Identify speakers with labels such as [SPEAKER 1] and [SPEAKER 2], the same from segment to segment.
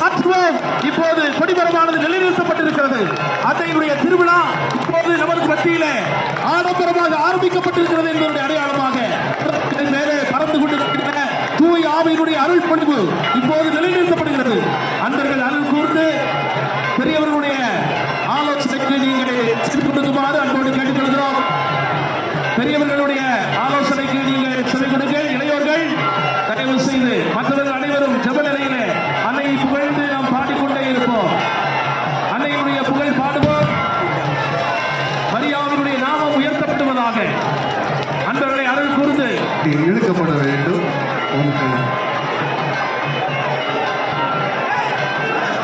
[SPEAKER 1] மாற்றுவோம். இப்போது கொடிமரமானது நிலைநிறுத்தப்பட்டிருக்கிறது. அன்னையினுடைய திருவிழா இப்போது நமது மத்தியிலே ஆடம்பரமாக ஆரம்பிக்கப்பட்டிருக்கிறது என்பதனுடைய அடையாளமாக மேலே பறந்து கொண்டிருக்கின்ற தூய் ஆவியினுடைய அருள் பண்பு இப்போது நிலைநிறுத்தப்படுகிறது. அன்பர்கள் அருள் கூர்ந்து பெரியவர்களுடைய ஆலோசனைக்கு நீங்கள் சென்று கொடுக்குமாறு அன்போடு கேட்டுக்கொள்கிறோம். பெரியவர்களுடைய ஆலோசனைக்கு நீங்கள் செவி கொடுங்கள். இளையோர்கள் தயவு செய்து மற்றவர்கள் அனைவரும் ஜெப நிலையிலே அன்னையை புகழ்ந்து நாம் பாடிக்கொண்டே இருப்போம். அன்னையினுடைய புகழ் பாடுவோம். மரியாதையுடைய நாமம் உயர்த்தப்படுவதாக. அன்பர்களை அருள் கூர்ந்து
[SPEAKER 2] இழுக்கப்பட வேண்டும்.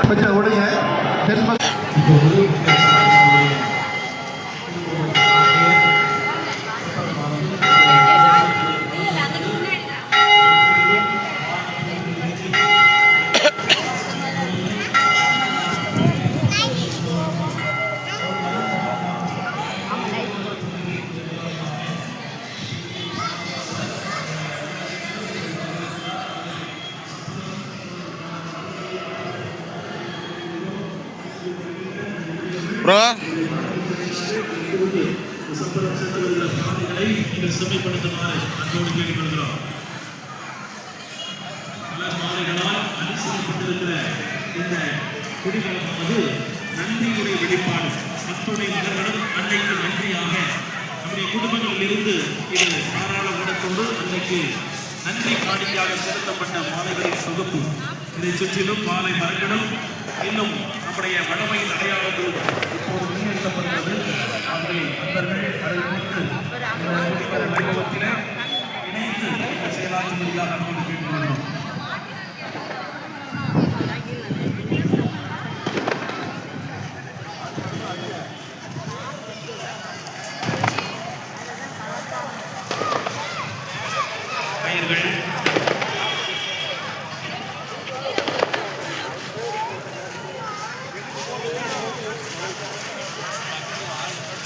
[SPEAKER 2] கொஞ்சம் விடுங்க.
[SPEAKER 3] ப்ரோ
[SPEAKER 4] செம்மைப்படுத்துமாறு அன்போடு கேட்டுக்கொள்கிறோம். அனுசரிக்கப்பட்டிருக்கிற இந்த குடிமரமானது நன்றியுடைய வெளிப்பாடு. அத்துணை மகர்களும் அன்னைக்கு நன்றியாக நம்முடைய குடும்பங்களில் இருந்து இது தாராள உடத்தோடு அன்னைக்கு நன்றி காணிக்கையாக செலுத்தப்பட்ட மாலைகளின் தொகுப்பு. இதை சுற்றிலும் மாலை மரங்களும் இன்னும் நம்முடைய வடமையின் அடையாளங்களும் இப்போது முன்னெடுக்கப்படுகிறது. அவர்களை அன்பர்கள் அறையிட்டு இந்த வைபவத்திலே இணைந்து செயலாற்றும்படியாக அன்போடு கேட்டுக்கொள்கிறோம்.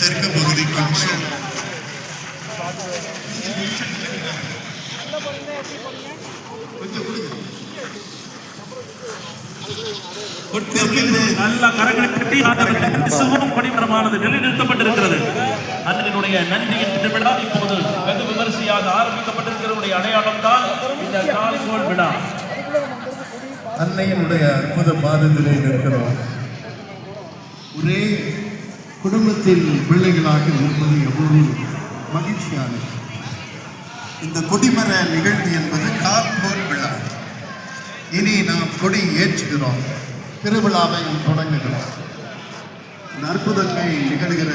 [SPEAKER 2] தெற்கு பகுதி கொஞ்சம்
[SPEAKER 4] நல்ல கரங்களை கட்டி சிவம் கொடிமரமானது நிலைநிறுத்தப்பட்டிருக்கிறது. அன்னையினுடைய நன்றியின் திருவிழா இப்போது வெகு விமரிசையாக ஆரம்பிக்கப்பட்டிருக்கிற அடையாளம் தான் இந்த காலிகோள் விழா.
[SPEAKER 2] அன்னையினுடைய அற்புத பாதத்திலே நிற்கிறோம். ஒரே குடும்பத்தில் பிள்ளைகளாக இருப்பது எவ்வளவு மகிழ்ச்சியானது. இந்த கொடிமர நிகழ்வு என்பது கால்கோள் விழா. இனி நாம் கொடி ஏற்றுகிறோம், திருவிழாவை தொடங்குகிறோம். இந்த அற்புதங்கள் நிகழ்கிற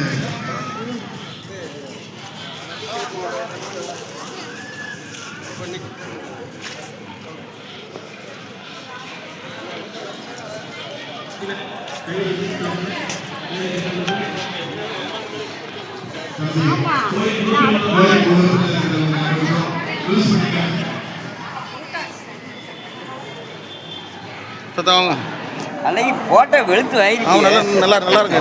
[SPEAKER 3] அன்னைக்கு போட்டோ வெளுத்து வாங்கி நல்லா இருக்கு.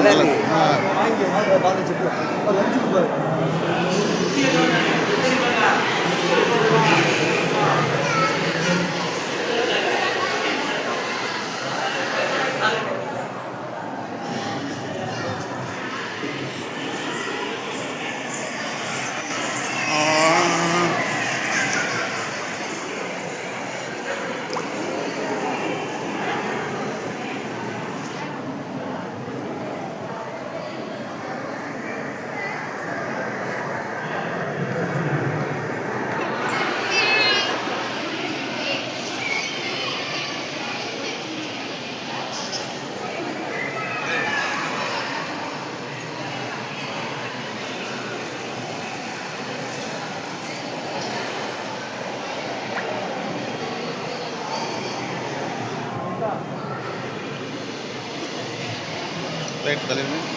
[SPEAKER 3] ரைட் தலைவர்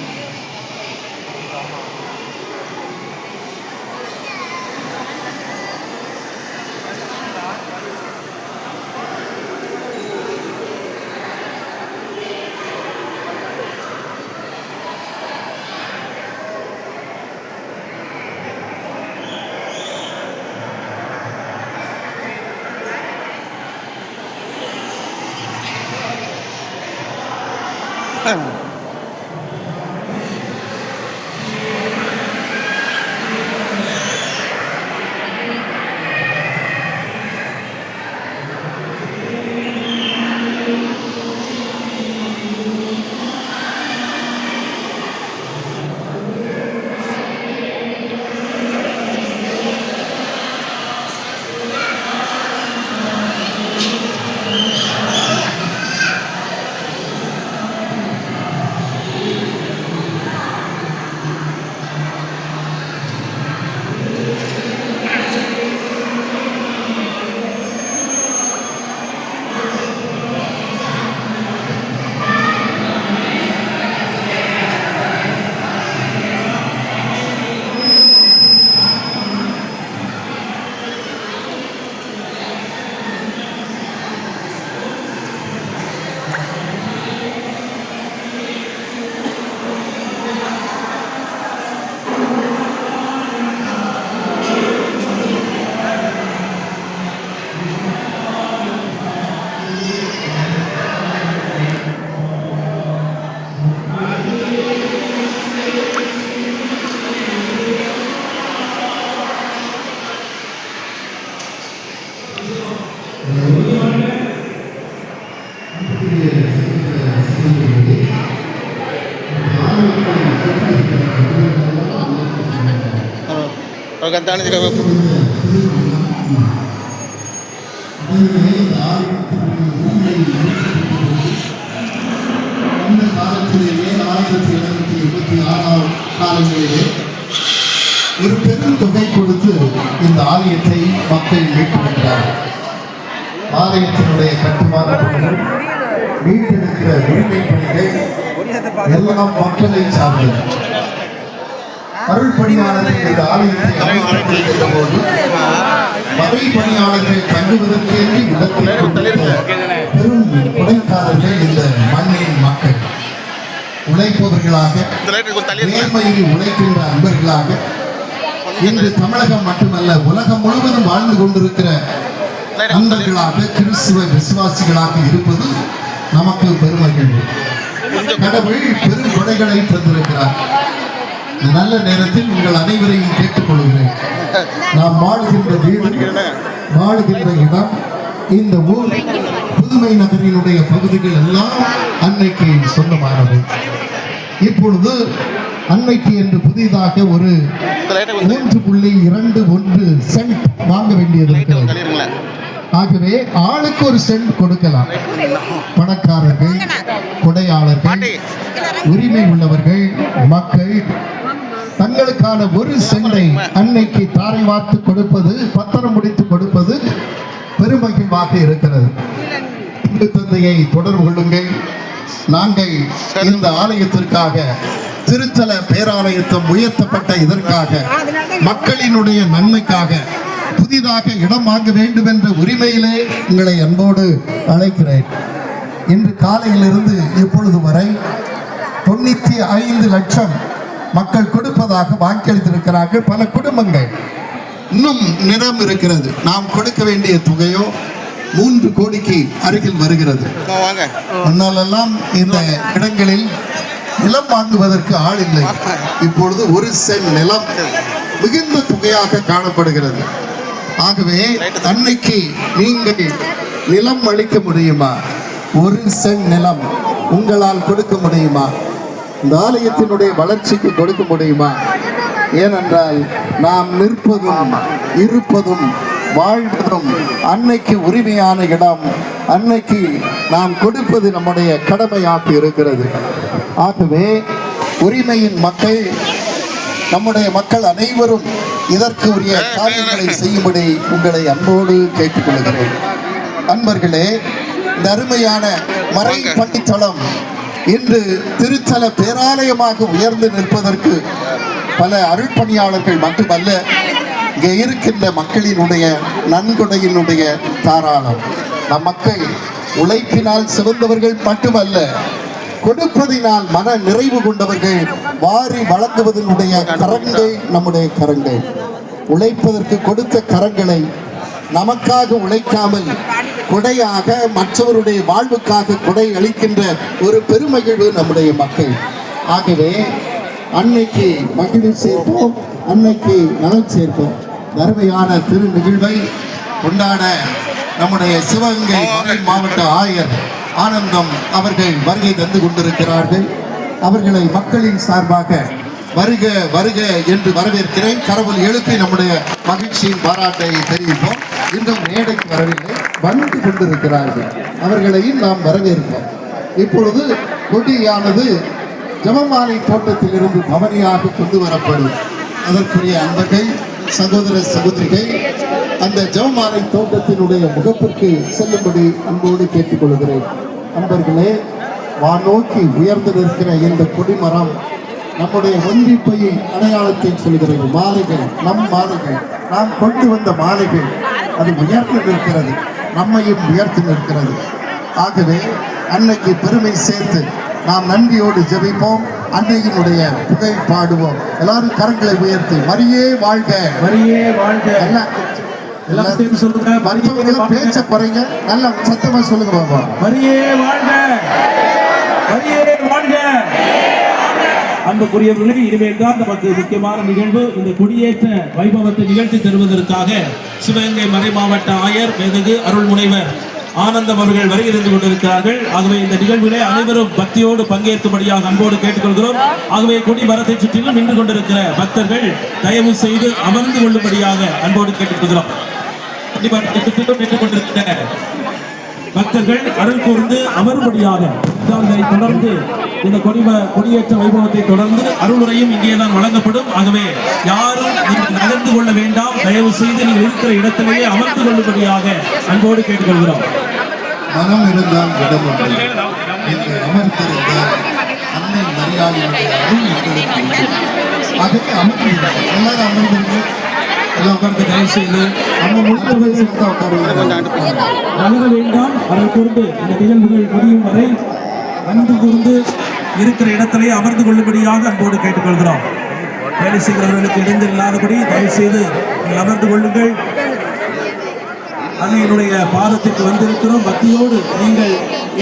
[SPEAKER 3] gantaan juga
[SPEAKER 2] அந்த காலத்திலேயே 1776 காலங்களிலே ஒரு பெரும் தொகை கொடுத்து இந்த ஆலயத்தை மக்கள் மீட்டெடுக்கிறார். ஆலயத்தினுடைய கட்டுமான பணிகள், மீட்டெடுக்கிற உரிமை பணிகள் எல்லாம் மக்களை சார்ந்தது. அருள் பணியாளர்கள் இந்த ஆலயத்தை அமைக்கின்ற போது மறை பணியாளர்கள் தங்குவதற்கேன்றி இடத்தை கொடுத்த பெரும் உழைக்காரர்கள் இந்த மண்ணின் மக்கள். உழைப்பவர்களாக, நேர்மையில் உழைக்கின்ற அன்பர்களாக இன்று தமிழகம் மட்டுமல்ல உலகம் முழுவதும் வாழ்ந்து கொண்டிருக்கிற அன்பர்களாக, கிறிஸ்துவ விசுவாசிகளாக இருப்பது நமக்கு பெருமகிழ்வு. கடவுள் பெரும் கொடைகளை தந்திருக்கிறார். நல்ல நேரத்தில் உங்கள் அனைவரையும் கேட்டுக்கொள்கிறேன். நாம் வாழுகின்ற வீடு, வாழுகின்ற இடம், இந்த ஊர், புதுமை நகரினுடைய பகுதிகள் எல்லாம் அன்னைக்கு சொந்தமானது. இப்பொழுது அன்னைக்கு என்று புதிதாக ஒரு 3.21 சென்ட் வாங்க வேண்டியது இருக்கிறது. ஆகவே ஆளுக்கு ஒரு சென்ட் கொடுக்கலாம். பணக்காரர்கள், கொடையாளர்கள், உரிமை உள்ளவர்கள், மக்கள் தங்களுக்கான ஒரு சென்டை அன்னைக்கு தாரை வார்த்து கொடுப்பது, பத்திரம் முடித்து கொடுப்பது பெருமகிழ்வாக இருக்கிறது. இந்து தந்தையை தொடர்பு கொள்ளுங்கள். நாங்கள் இந்த ஆலயத்திற்காக, திருத்தல பேராலயத்தம் உயர்த்தப்பட்ட இதற்காக, மக்களினுடைய நன்மைக்காக புதிதாக இடம் வாங்க வேண்டும் என்ற உரிமையிலே உங்களை அன்போடு அழைக்கிறேன். இன்று காலையிலிருந்து இப்பொழுது வரை 95 லட்சம் மக்கள் கொடுப்பதாக வாக்களித்திருக்கிறார்கள். பல குடும்பங்கள் இன்னும் நிலம் இருக்கிறது. நாம் கொடுக்க வேண்டிய தொகையோ 3 கோடிக்கு அருகில் வருகிறது. முன்னாலெல்லாம் இந்த இடங்களில் நிலம் வாங்குவதற்கு ஆள் இல்லை. இப்பொழுது 1 சென்ட் நிலம் மிகுந்த தொகையாக காணப்படுகிறது. ஆகவே அன்னைக்கு நீங்கள் நிலம் அளிக்க முடியுமா? 1 சென்ட் நிலம் உங்களால் கொடுக்க முடியுமா? இந்த ஆலயத்தினுடைய வளர்ச்சிக்கு கொடுக்க முடியுமா? ஏனென்றால் நாம் நிற்பதும் இருப்பதும் வாழ்வதும் அன்னைக்கு உரிமையான இடம். அன்னைக்கு நாம் கொடுப்பது நம்முடைய கடமையாக இருக்கிறது. ஆகவே உரிமையின் மக்கள், நம்முடைய மக்கள் அனைவரும் இதற்கு உரிய காரியங்களை செய்யும்படி உங்களை அன்போடு கேட்டுக்கொள்கிறேன். அன்பர்களே, இந்த அருமையான மறை பணித்தளம் இன்று திருத்தல பேராலயமாக உயர்ந்து நிற்பதற்கு பல அருள்பணியாளர்கள் மட்டுமல்ல, இங்கே இருக்கின்ற மக்களினுடைய நன்கொடையினுடைய தாராளம். நம் மக்கள் உழைப்பினால் சிவந்தவர்கள் மட்டுமல்ல, கொடுப்பதினால் மன நிறைவு கொண்டவர்கள். வாரி வழங்குவதனுடைய கரங்கள் நம்முடைய கரங்கள். உழைப்பதற்கு கொடுத்த கரங்களை நமக்காக உழைக்காமல் கொடையாக மற்றவருடைய வாழ்வுக்காக கொடை அளிக்கின்ற ஒரு பெருமகிழ்வு நம்முடைய மக்கள். ஆகவே அன்னைக்கு மகிழ்ச்சி சேர்ப்போம், அன்னைக்கு நலம் சேர்ப்போம். அருமையான திரு நிகழ்வை கொண்டாட நம்முடைய சிவகங்கை மாவட்ட ஆயர் ஆனந்தம் அவர்கள் வருகை தந்து கொண்டிருக்கிறார்கள். அவர்களை மக்களின் சார்பாக வருக வருக என்று வரவேற்கிறேன். கரவொலி எழுப்பி நம்முடைய மகிழ்ச்சியின் பாராட்டை தெரிவிப்போம். இன்னும் மேடைக்கு வரவில்லை, வந்து கொண்டிருக்கிறார்கள். அவர்களையும் நாம் வரவேற்போம். இப்பொழுது கொடியானது ஜெபமாலை தோட்டத்திலிருந்து பவனியாக கொண்டு வரப்படும். அதற்குரிய அன்பர்கள், சகோதர சகோதரிகள், அந்த ஜெபமாலை தோட்டத்தினுடைய முகப்பிற்கு செல்லும்படி அன்போடு கேட்டுக்கொள்கிறேன். அன்பர்களே, வானோக்கி உயர்ந்து நிற்கிற இந்த கொடிமரம் நம்முடைய ஒன்றிப்பை அடையாளத்தை சொல்கிறது. மாலைகள், நம் மாலைகள், நாம் கொண்டு வந்த மாலைகள், அது உயர்ந்து நிற்கிறது, நம்மையும் உயர்த்தி நிற்கிறது. ஆகவே அன்னைக்கு பெருமை சேர்த்து நாம் நன்றியோடு ஜெபிப்போம். அன்னையினுடைய புகழ் பாடுவோம். எல்லாரும் கரங்களை உயர்த்தி மரியே வாழ்க,
[SPEAKER 1] மரியே வாழ்க.
[SPEAKER 2] எல்லாம் சேர்த்து சொல்லுங்க. மரியே பேச்ச குறைங்க, நல்லா சத்தமா சொல்லுங்க பாபா.
[SPEAKER 1] மரியே வாழ்க, மரியே வாழ்க. அன்புக்குரியவர்களே, இனிமேல் தான் நமக்கு முக்கியமான நிகழ்வு. இந்த குடியேற்ற வைபவத்தை நிகழ்த்தி தருவதற்காக சிவகங்கை மறை மாவட்ட ஆயர் மேதகு அருள்முனைவர் ஆனந்தம் அவர்கள் வருகை இருந்து கொண்டிருக்கிறார்கள். ஆகவே இந்த நிகழ்விலே அனைவரும் பக்தியோடு பங்கேற்கும்படியாக அன்போடு கேட்டுக்கொள்கிறோம். ஆகவே கொடி மரத்தை சுற்றிலும் நின்று கொண்டிருக்கிற பக்தர்கள் தயவு செய்து அமர்ந்து கொள்ளும்படியாக அன்போடு கேட்டுக்கொள்கிறோம். கொடி மரத்தை சுற்றிலும் நின்று கொண்டிருக்கிற பக்தர்கள் அருள் கூர்ந்து அமரும்படியாக தொடர்ந்து இந்த கொடியேற்ற வைபவத்தை தொடர்ந்து அருளுரையும் இங்கேதான் வழங்கப்படும். ஆகவே யாரும் நீங்கள் நகர்ந்து கொள்ள வேண்டாம், தயவு செய்து நீங்கள் இருக்கிற இடத்திலேயே அமர்ந்து கொள்ளும்படியாக அன்போடு கேட்டுக்கொள்கிறோம்.
[SPEAKER 2] மனம் இருந்தால் இடம் உண்டு. இங்கு அமர்ந்திருந்தால் அன்னை மரியாதையுடைய அருள் எங்களுக்கு. அதுக்கு அமர்ந்திருந்தால் எல்லாரும் அமர்ந்திருந்தோம். எல்லாம் உட்கார்ந்து தயவு செய்து நம்ம முடிவு நகர வேண்டாம். அருள் கூர்ந்து இந்த நிகழ்வுகள் முடியும் வரை அன்பு கூர்ந்து இருக்கிற இடத்திலே அமர்ந்து கொள்ளும்படியாக அன்போடு கேட்டுக்கொள்கிறோம். வேலை செய்கிறவர்களுக்கு இடைந்து இல்லாதபடி தயவு செய்து நீங்கள் அமர்ந்து கொள்ளுங்கள். அன்னையினுடைய பாதத்திற்கு வந்திருக்கிறோம். பக்தியோடு நீங்கள்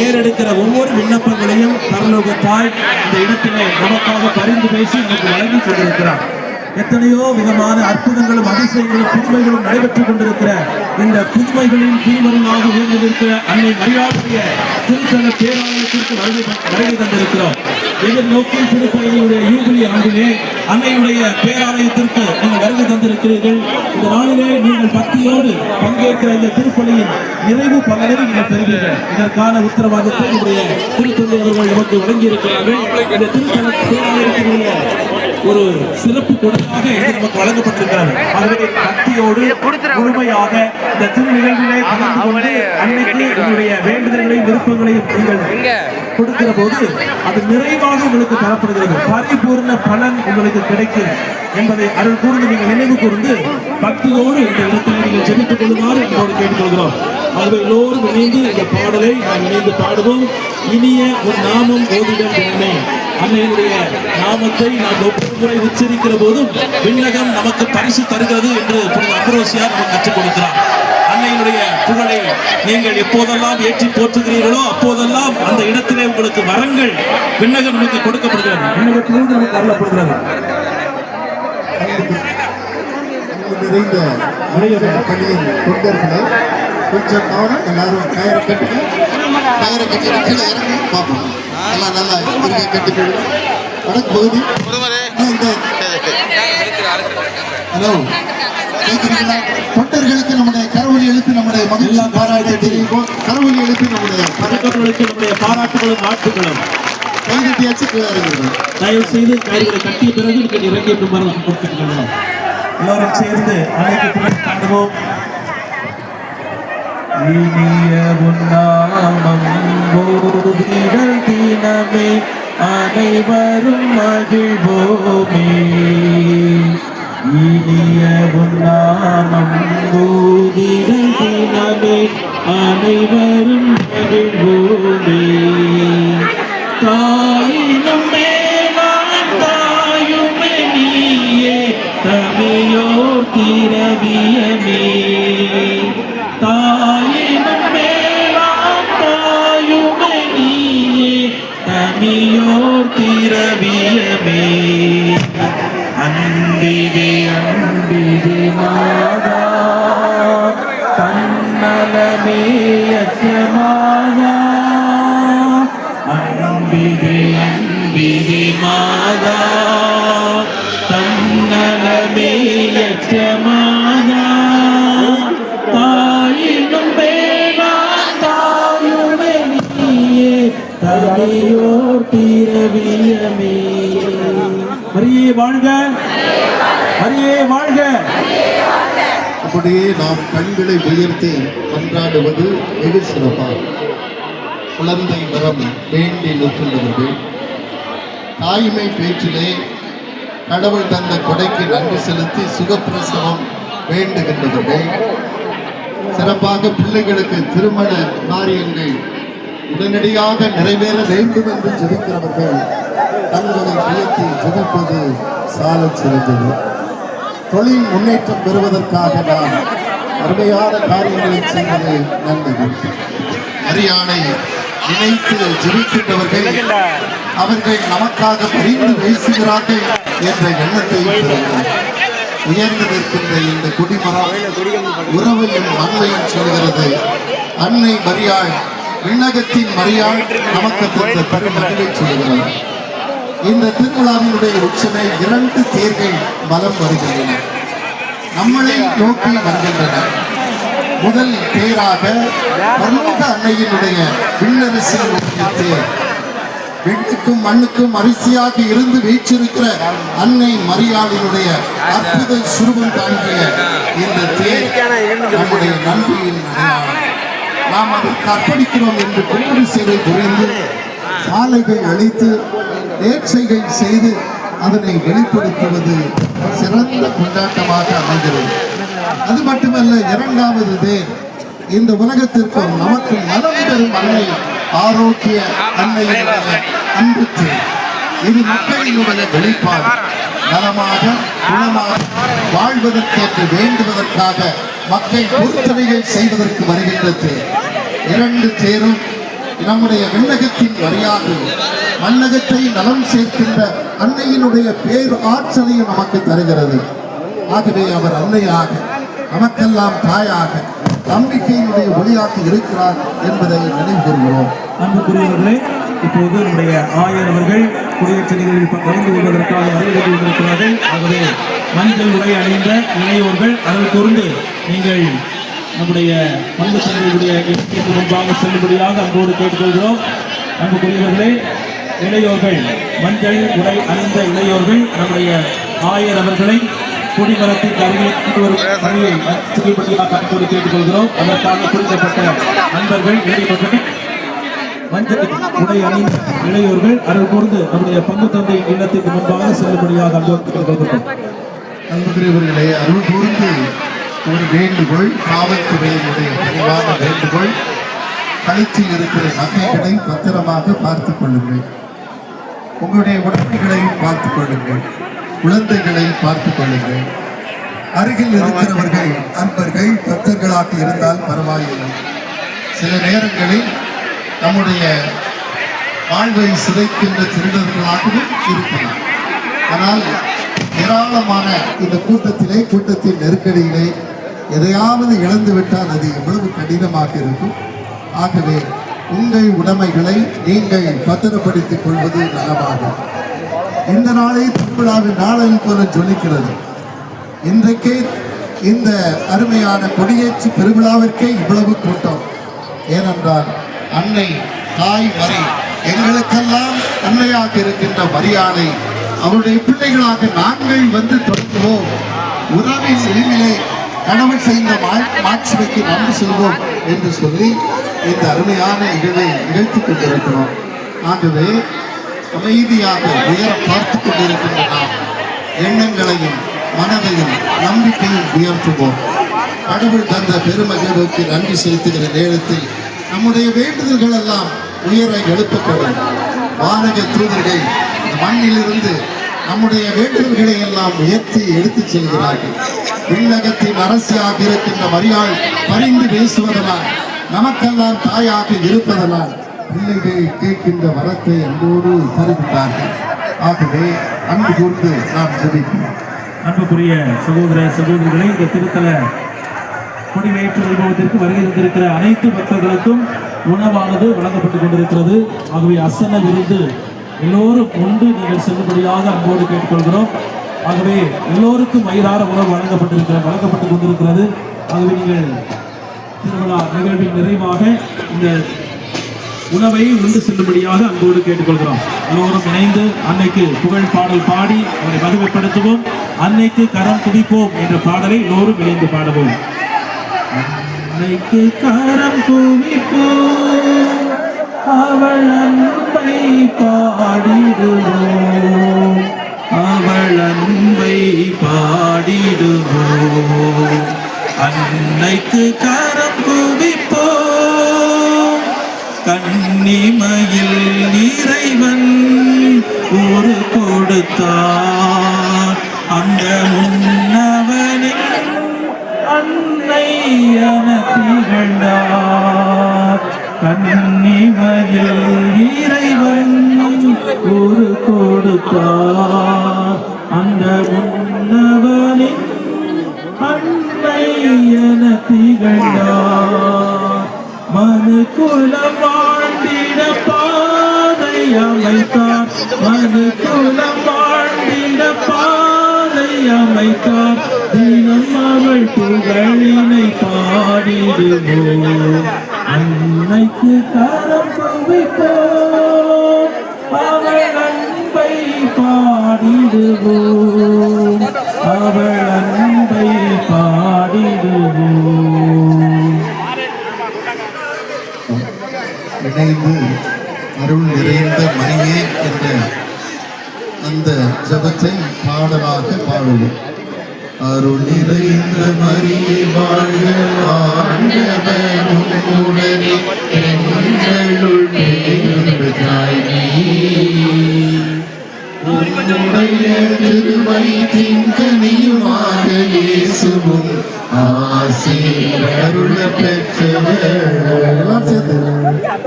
[SPEAKER 2] ஏறெடுக்கிற ஒவ்வொரு விண்ணப்பங்களையும் பரலோக தாய் இந்த இடத்திலே நமக்காக பரிந்து பேசி நமக்கு வழங்கி கொண்டிருக்கிறார். எத்தனையோ விதமான அற்புதங்களும் அதிசயங்களும் புதுமைகளும் நடைபெற்றுக் கொண்டிருக்கிற இந்த புதுமைகளின் தீவிரமாக உயர்ந்திருக்கிற அன்னை மரியாதைய திருத்தல பேராலயத்திற்கு வருகை தந்திருக்கிறோம். எதிர்நோக்கில் திருப்பதியுடைய யூபிலி ஆண்டிலே அன்னையுடைய பேராலயத்திற்கு நீங்கள் வருகை தந்திருக்கிறீர்கள். இந்த நாளிலே நீங்கள் பக்தியோடு பங்கேற்கிற இந்த திருப்பலியின் நிறைவு பலனை நீங்கள் பெறுவீர்கள். இதற்கான உத்தரவாதத்தை நம்முடைய திருத்தந்தை அவர்கள் நமக்கு வழங்கியிருக்கிறார்கள். இந்த திருத்தல பேராலயத்தினுடைய ஒரு சிறப்பு கொடையாக நமக்கு வழங்கப்பட்டிருக்கிறது. ஆகவே பக்தியோடு முழுமையாக இந்த திரு நிகழ்விலே கலந்து கொண்டு அன்னைக்கு உங்களுடைய வேண்டுதல்களையும் விருப்பங்களையும் நீங்கள் கொடுக்கிற போது அது நிறைவாக உங்களுக்கு தரப்படுகிறது. பரிபூர்ண பலன் உங்களுக்கு கிடைக்கும் என்பதை அருள் கூர்ந்து நீங்கள் நினைவு கூர்ந்து பக்தியோடு இந்த இடத்தில் நீங்கள் ஜெபித்துக் கொள்ளுமாறு நம்மோடு கேட்டுக்கொள்கிறோம். ஆகவே எல்லோரும் இணைந்து இந்த பாடலை நாம் இணைந்து பாடுவோம். இனிய ஒரு நாமம் ஓதிடம் தினமே. அன்னையினுடைய நாமத்தை நாம் ஒவ்வொரு முறை உச்சரிக்கிற போதும் விண்ணகம் நமக்கு பரிசு தருகிறது என்று அம்ரோசியார் நமக்கு கற்றுக் கொடுக்கிறார். அன்னையினுடைய புகழை நீங்கள் எப்போதெல்லாம் ஏற்றி போற்றுகிறீர்களோ அப்போதெல்லாம் அந்த இடத்திலே உங்களுக்கு வரங்கள் விண்ணகம் நமக்கு கொடுக்கப்படுகிறது. விண்ணகத்திலிருந்து நமக்கு அருளப்படுகிறது. நிறைந்த பள்ளியின் தொண்டர்களே, கொஞ்சம் கவனம். எல்லாரும் கயிறு கட்டுங்க, கயிறு கட்டி கீழே இறங்கி பார்ப்போம். எல்லாம் நல்லா இருக்க கட்டிக்கொடு. வடக்கு பகுதி ஹலோ கேட்குறீங்களா? தொண்டர்களுக்கு நம்முடைய கரவொலி எழுப்பி நம்முடைய மகிழ்ச்சி பாராட்டு தெரிவிப்போம். கரவொலி எழுப்பி நம்முடைய
[SPEAKER 4] பாராட்டுகளும் வாழ்த்துக்களும்
[SPEAKER 2] கைகட்டியாச்சு கீழே இறங்கிடுவோம்.
[SPEAKER 4] தயவு செய்து கைகளை கட்டிய பிறகு நீங்கள் இறங்கி கொடுத்துக்கணும். எல்லோரும் சேர்ந்து அனைத்து புகழ் பாடுவோம். இனிய உன்னாமம் ஓதிடல் தினமே அனைவரும் மகிழ்வோமே. இனிய உன்னாமம் ஓதிடல் தினமே அனைவரும் மகிழ்வோமே. தாயினும் மேலான் தாயுமே நீயே தமியோர் திரவியமே. தாயினும்
[SPEAKER 2] திரவியமே அன்பிதே அன்பிதே மாதா தன்னலமே அச்சமாதா அன்பிதே அன்பிதே மாதா தன்னலமே அச்சமாதா தாயினும் வேணா தாயுமே நீயே தனியோர் திரவியமே மரியே வாழ்க மரியே வாழ்க.
[SPEAKER 5] அப்படியே நாம் கண்களை உயர்த்தி கொண்டாடுவது வெகு சிறப்பாக. குழந்தை வரம் வேண்டி நிற்கின்றவர்கள், தாய்மை பேச்சிலே கடவுள் தந்த கொடைக்கு நன்றி செலுத்தி சுகப்பிரசவம் வேண்டுகின்றவர்கள், சிறப்பாக பிள்ளைகளுக்கு திருமண காரியங்கள் உடனடியாக நிறைவேற வேண்டும் என்று ஜெபிக்கிறவர்கள் தங்களை உயர்த்தி ஜெபிப்பது சாலச் சிறந்தது. தொழில் முன்னேற்றம் பெறுவதற்காக நாம் அருமையான காரியங்களை செய்வது நல்லது. மரியாதை நினைத்து ஜெபிக்கின்றவர்கள் அவர்கள் நமக்காக பரிந்து பேசுகிறார்கள் என்ற எண்ணத்தை பெறுகிறோம். உயர்ந்து நிற்கின்ற இந்த குடிமரம் உறவையும் மண்ணையும் சொல்கிறது. அன்னை மரியாள் விண்ணகத்தின் மரியாள் நமக்கு தந்த பெருமகிழை சொல்கிறது. இந்த திருவிழாவினுடைய உச்சனை 2 தேர்கள் வலம் வருகின்றன, நம்மளை நோக்கி வருகின்றன. முதல் தேராக பரலோக அன்னையினுடைய விண்ணரசின் தேர், விண்ணுக்கும் மண்ணுக்கும் அரிசியாக இருந்து வீற்றிருக்கிற அன்னை மரியாளினுடைய அற்புத சுரூபம் தாங்கிய இந்த தேர் நம்முடைய நன்றியின் அடையாளம். நாம் அதற்கு அர்ப்பணிக்கிறோம் என்று கும்பிடு சேவை புரிந்து சாலைகள் அழித்து நேர்ச்சைகள் செய்து அதனை வெளிப்படுத்துவது சிறந்த கொண்டாட்டமாக அமைகிறது. அது மட்டுமல்ல, 2வது தேர் இந்த உலகத்திற்கும் நமக்கு நலம் தரும் அன்னை, ஆரோக்கிய அன்னையினுடைய அன்பு தேர். இது மக்களினுடைய வெளிப்பாடு. நலமாக குணமாக வாழ்வதற்கேற்று வேண்டுவதற்காக மக்கள் பொறுத்தனைகள் செய்வதற்கு வருகின்ற தேர். 2 தேரும் நம்முடைய விண்ணகத்தின் வழியாக மண்ணகத்தை நலம் சேர்க்கின்ற அன்னையினுடைய பேர் ஆற்றலையும் நமக்கு தருகிறது. ஆகவே அவர் அன்னையாக நமக்கெல்லாம் தாயாக நம்பிக்கையினுடைய ஒளியாக இருக்கிறார் என்பதை நினைவு கூறுகிறோம்.
[SPEAKER 2] அன்புக்குரியவர்களே, இப்போது நம்முடைய ஆயர் அவர்கள் குடியேற்றங்களில் கலந்து கொள்வதற்காக அறிவுறுத்தியிருக்கிறார்கள். ஆகவே மஞ்சள் உடை அணிந்த இளையோர்கள் அருள் கூர்ந்து நீங்கள் நம்முடைய பங்கு சந்தையுடைய எண்ணிக்கைக்கு முன்பாக செல்லும்படியாக அன்போடு கேட்டுக்கொள்கிறோம். அன்புக்குரியவர்களே, இளையோர்கள் மஞ்சள் உடை அணிந்த இளையோர்கள் நம்முடைய ஆயர் அவர்களை கொடிமரத்திற்கு அருகில் ஒரு பணியை செய்யும்படியாக அன்போடு கேட்டுக்கொள்கிறோம். அதற்காக குறிப்பிட்ட நண்பர்கள் இளையோர்கள் மஞ்சள் உடை அணிந்த இளையோர்கள் அருள் கூர்ந்து நம்முடைய பங்கு தந்தை இல்லத்திற்கு முன்பாக செல்லும்படியாக அன்போடு கேட்டுக்கொள்கிறோம்.
[SPEAKER 5] அன்புக்குரியவர்களே, அருள் கூர்ந்து ஒரு வேண்டுகோள், காவல்துறையினுடைய பணிவான வேண்டுகோள், கழுத்தில் இருக்கிற நகைகளை பத்திரமாக பார்த்துக் கொள்ளுங்கள். உங்களுடைய உடமைகளை பார்த்துக் கொள்ளுங்கள். குழந்தைகளை பார்த்துக் கொள்ளுங்கள். அருகில் இருக்கிறவர்கள் அன்பர்கள் பக்தர்களாக இருந்தால் பரவாயில்லை. சில நேரங்களில் நம்முடைய வாழ்வை சிதைக்கின்ற திருடர்களாகவும் இருக்கலாம். ஆனால் ஏராளமான இந்த கூட்டத்தின் நெருக்கடியிலே எதையாவது இழந்துவிட்டால் அது எவ்வளவு கடினமாக இருக்கும். ஆகவே உங்கள் உடைமைகளை நீங்கள் பத்திரப்படுத்திக் கொள்வது நலமாகும். இந்த நாளை திருவிழாவின் நாளில் போல ஜொலிக்கிறது. இன்றைக்கே இந்த அருமையான கொடியேற்று பெருவிழாவிற்கே இவ்வளவு கூட்டம். ஏனென்றால் அன்னை தாய் மரி எங்களுக்கெல்லாம் அன்னையாக இருக்கின்ற மரியாதை அவருடைய பிள்ளைகளாக நாங்கள் வந்து தொடங்குவோம். உறவின் எளிமையை கடவுள் செய்த மாட்சிமைக்கு நன்றி சொல்வோம் என்று சொல்லி இந்த அருமையான நிகழ்வை நிகழ்த்திக் கொண்டிருக்கிறோம். ஆகவே அமைதியாக உயர பார்த்து கொண்டிருக்கின்ற நாம் எண்ணங்களையும் மனதையும் நம்பிக்கையும் உயர்த்துவோம். கடவுள் தந்த பெருமகிழ்வுக்கு நன்றி செலுத்துகிற நேரத்தில் நம்முடைய வேண்டுதல்கள் எல்லாம் உயர எழுப்பப்படும். வானக தூதர்கள் மண்ணிலிருந்து நம்முடைய வேண்டுதல்களை எல்லாம் உயர்த்தி எடுத்துச் செல்கிறார்கள். விண்ணகத்தின் அரசியாக இருக்கின்ற மரியாள் பரிந்து பேசுவதனால், நமக்கெல்லாம் தாயாக இருப்பதனால் பிள்ளைகள் கேட்கின்ற வரத்தை அன்போடு தருகின்றார்கள். ஆகவே அன்பு கூர்ந்து நாம் ஜெபிப்போம்.
[SPEAKER 2] அன்புக்குரிய சகோதர சகோதரிகளை இந்த திருத்தல கொடிவேற்று வைபவத்திற்கு வருகை தந்திருக்கிற அனைத்து பக்தர்களுக்கும் உணவானது வழங்கப்பட்டுக் கொண்டிருக்கிறது. ஆகவே அசன விருந்து எல்லோரும் உண்டு நீங்கள் செல்லும்படியாக அன்போடு கேட்டுக்கொள்கிறோம். ஆகவே எல்லோருக்கும் வயிறார உணவு வழங்கப்பட்டுக் கொண்டிருக்கிறது. ஆகவே நீங்கள் திருவிழா நிகழ்வின் நிறைவாக இந்த உணவை உண்டு செல்லும்படியாக அன்போடு கேட்டுக்கொள்கிறோம். எல்லோரும் இணைந்து அன்னைக்கு புகழ் பாடல் பாடி அவரை மகிமைப்படுத்துவோம். அன்னைக்கு கரம் குடிப்போம் என்ற பாடலை எல்லோரும் இணைந்து பாடுவோம். அன்னைக்கு கரம் குவிப்போம், அவள் அன்பை பாடிடுவோம், அவள் அன்பை பாடிடுவோம். அன்னைக்கு கரம் குவிப்போம், கன்னிமையில் இறைவன் ஒரு கொடுத்தார். அந்த முன்னவனின் அன்னை என திகழ்ந்தார். கன்னிமையில் இறைவன் ஒரு கொடுத்தார். அந்த முன்னவனின் அன்னை என திகழ்ந்தார். மனு குலம் வாழ்ந்திட பாதை அமைத்தார். மனு குலம் வாழ்ந்திட பாதை அமைத்தார். தினம் அவள் புகழினை பாடிடுவோம். அன்னைக்கு கரம் குவிப்போம், அவள் அன்பை பாடிடுவோம், அவள் அன்பை பாடிடுவோம்.
[SPEAKER 5] இணைந்து அருள் நிறைந்த மரியே என்ற அந்த ஜபத்தை பாடலாக பாடுவோம். அருள் நிறைந்த மரியே வாழ்க, ஆண்டவர் உம்முடனே, பெண்களுள் பேறுபெற்றாய் நீ. உம்முடைய திருவயிற்றின் கனியுமாக இயேசுவும் ஆசி அருள பெற்றவர்.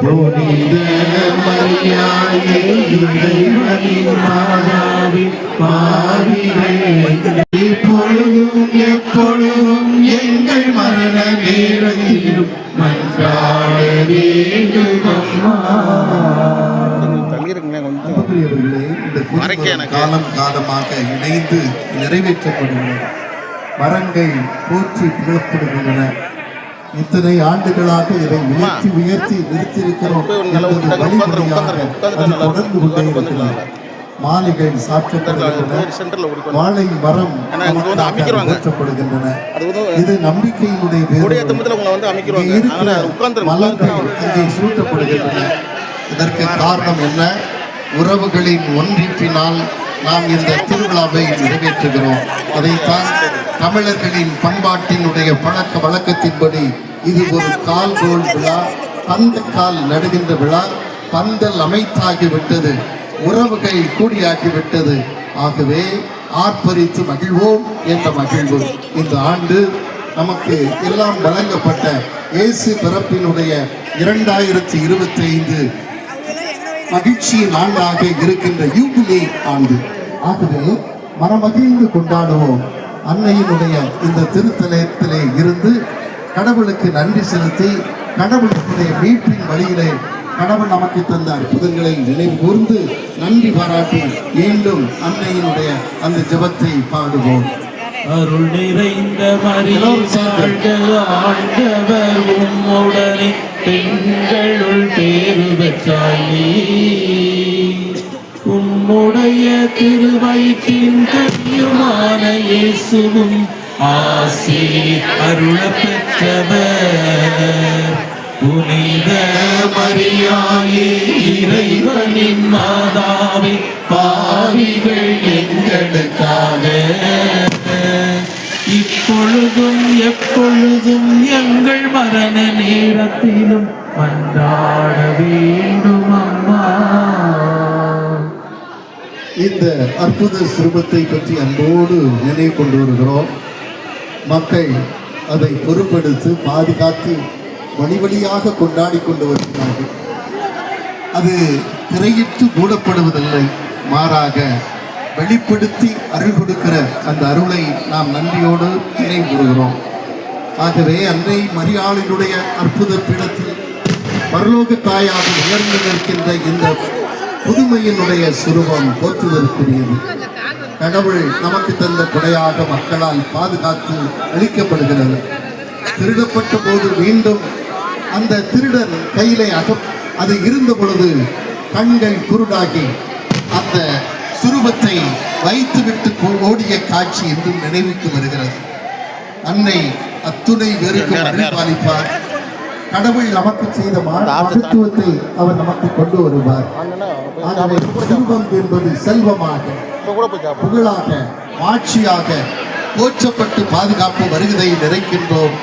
[SPEAKER 5] புனித மரியாயே, இறைவனின் மாதாவே, பாவிகள் இப்பொழுதும் எப்பொழுதும் எங்கள் மரண நேரத்திலும் மன்றாட வேண்டும் அம்மா. அன்புக்குரியவர்களே, இந்த குடும்பம் காலம் காலமாக இணைந்து நிறைவேற்றப்படுகிறது. மரங்கள் போற்றி புகழப்படுகின்றன. இத்தனை ஆண்டுகளாக இதை உயர்த்தி நிறுத்தியிருக்கிறோம் என்பது வழிமுறையாக அது தொடர்ந்து கொண்டே இருக்கிறது. மாலைகள் சாற்றப்படுகின்றன, வாழை மரம் போற்றப்படுகின்றன. இது நம்பிக்கையினுடைய மலர்கள் அங்கே சூட்டப்படுகின்றன. இதற்கு காரணம் என்ன? உறவுகளின் ஒன்றிப்பினால் நாம் இந்த திருவிழாவை நிறைவேற்றுகிறோம். அதைத்தான் தமிழர்களின் பண்பாட்டினுடைய பழக்க வழக்கத்தின்படி இது ஒரு கால்கோள் விழா, பந்தக்கால் நடுகின்ற விழா. பந்தல் அமைத்தாகிவிட்டது, உறவுகள் கூடியாகிவிட்டது. ஆகவே ஆர்ப்பரித்து மகிழ்வோம் என்ற மகிழ்வு இந்த ஆண்டு நமக்கு எல்லாம் வழங்கப்பட்ட இயேசு பிறப்பினுடைய 2025 மகிழ்ச்சியின் ஆண்டாக இருக்கின்ற யூபிலி ஆண்டு. ஆகவே மனமகிழ்ந்து கொண்டாடுவோம். அன்னையினுடைய இந்த திருத்தலத்திலே இருந்து கடவுளுக்கு நன்றி செலுத்தி, கடவுளுடைய மீட்பின் வழியிலே கடவுள் நமக்கு தந்த அற்புதங்களை நினைவு கூர்ந்து நன்றி பாராட்டி மீண்டும் அன்னையினுடைய அந்த ஜெபத்தை பாடுவோம்.
[SPEAKER 2] அருள் நிறைந்த மரியே வாழ்க, ஆண்டவர் உம்முடனே, பெண்களுள் பேறு பெற்றாய் நீ. உம்முடைய திருவயிற்றின் கனியுமான இயேசுவும் ஆசி அருள பெற்றவர். புனித மரியாயே, இறைவனின் மாதாவே, பாவிகள் எங்களுக்காக இப்பொழுதும் எப்பொழுதும் எங்கள் மரண நேரத்திலும் மன்றாட வேண்டும் அம்மா.
[SPEAKER 5] இந்த அற்புத சிறுபத்தை பற்றி அன்போடு நினைவு கொண்டு வருகிறோம். மக்கள் அதை பொறுப்பெடுத்து பாதுகாத்து வழி வழியாக கொண்டாடி கொண்டு வருகிறார்கள். அது திரையிட்டு மூடப்படுவதில்லை, மாறாக வெளிப்படுத்தி அருள் கொடுக்கிற அந்த அருளை நாம் நன்றியோடு நினைவு கூறுகிறோம். ஆகவே அன்னை மரியாளினுடைய அற்புத பீடத்தில் பரலோக தாயாக உயர்ந்து நிற்கின்ற இந்த புதுமையினுடைய சுரூபம் போற்றுதற்குரியது. கடவுள் நமக்கு தந்த கொடையாக மக்களால் பாதுகாத்து அளிக்கப்படுகிறது. திருடப்பட்ட போது மீண்டும் அந்த திருடன் கையிலே அது இருந்த பொழுது கண்கள் குருடாகி அந்த சுரூபத்தை வைத்துவிட்டு ஓடிய காட்சி என்றும் நினைவுக்கு வருகிறது. அன்னை அத்துணை வெறுக்கும் அருள்பாலிப்பார். கடவுள் நமக்கு செய்த மகத்துவத்தை அவர் நமக்கு கொண்டு வருவார். ஆகவே செல்வம் என்பது செல்வமாக, புகழாக, ஆட்சியாக போற்றப்பட்டு பாதுகாப்பு வருவதை நிறைக்கின்றோம்.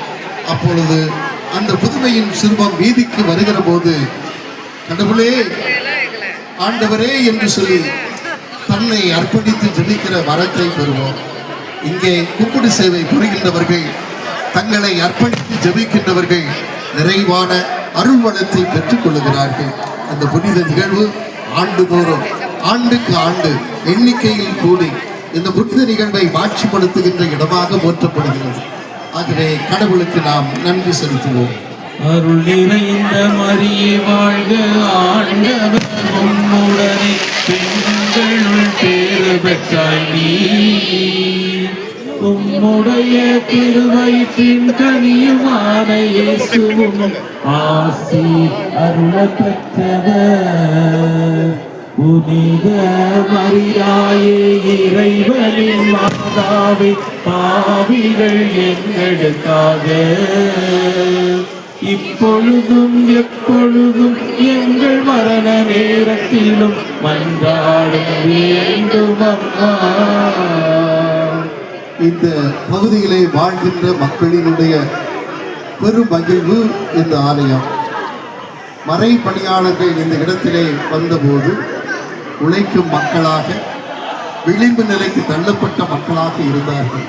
[SPEAKER 5] அப்பொழுது அந்த புதுமையின் சிறுவம் வீதிக்கு வருகிற போது கடவுளே, ஆண்டவரே என்று சொல்லி தன்னை அர்ப்பணித்து ஜெபிக்கிற வரத்தை பெறுவோம். இங்கே கும்பிடு சேவை புரிகின்றவர்கள், தங்களை அர்ப்பணித்து ஜெபிக்கின்றவர்கள் நிறைவான அருள் வளத்தை பெற்றுக் கொள்ளுகிறார்கள். அந்த புனித நிகழ்வு ஆண்டுதோறும் ஆண்டுக்கு ஆண்டு எண்ணிக்கையில் கூடி இந்த புனித நிகழ்வை மாட்சிப்படுத்துகின்ற இடமாக போற்றப்படுகிறது. ஆகவே கடவுளுக்கு நாம் நன்றி செலுத்துவோம்.
[SPEAKER 2] அருள் நிறைந்த மரியே வாழ்க, ஆண்டவர் உம்முடனே, பெண்களுள் பேறு பெற்றாய் நீ. உம்முடைய திருவயிற்றின் கனியுமான இயேசுவும் ஆசி அருள பெற்றவர். புனித மரியாயே இறைவனின் மாதாவே, பாவிகள் எங்களுக்காக இப்பொழுதும் எப்பொழுதும் எங்கள் மரண நேரத்திலும் மன்றாட வேண்டும் அம்மா.
[SPEAKER 5] இந்த பகுதியிலே வாழ்கின்ற மக்களினுடைய பெரும் மகிழ்வு இந்த ஆலயம். மறை பணியாளர்கள் இந்த இடத்திலே வந்தபோது உழைக்கும் மக்களாக, விளிம்பு நிலைக்கு தள்ளப்பட்ட மக்களாக இருந்தார்கள்.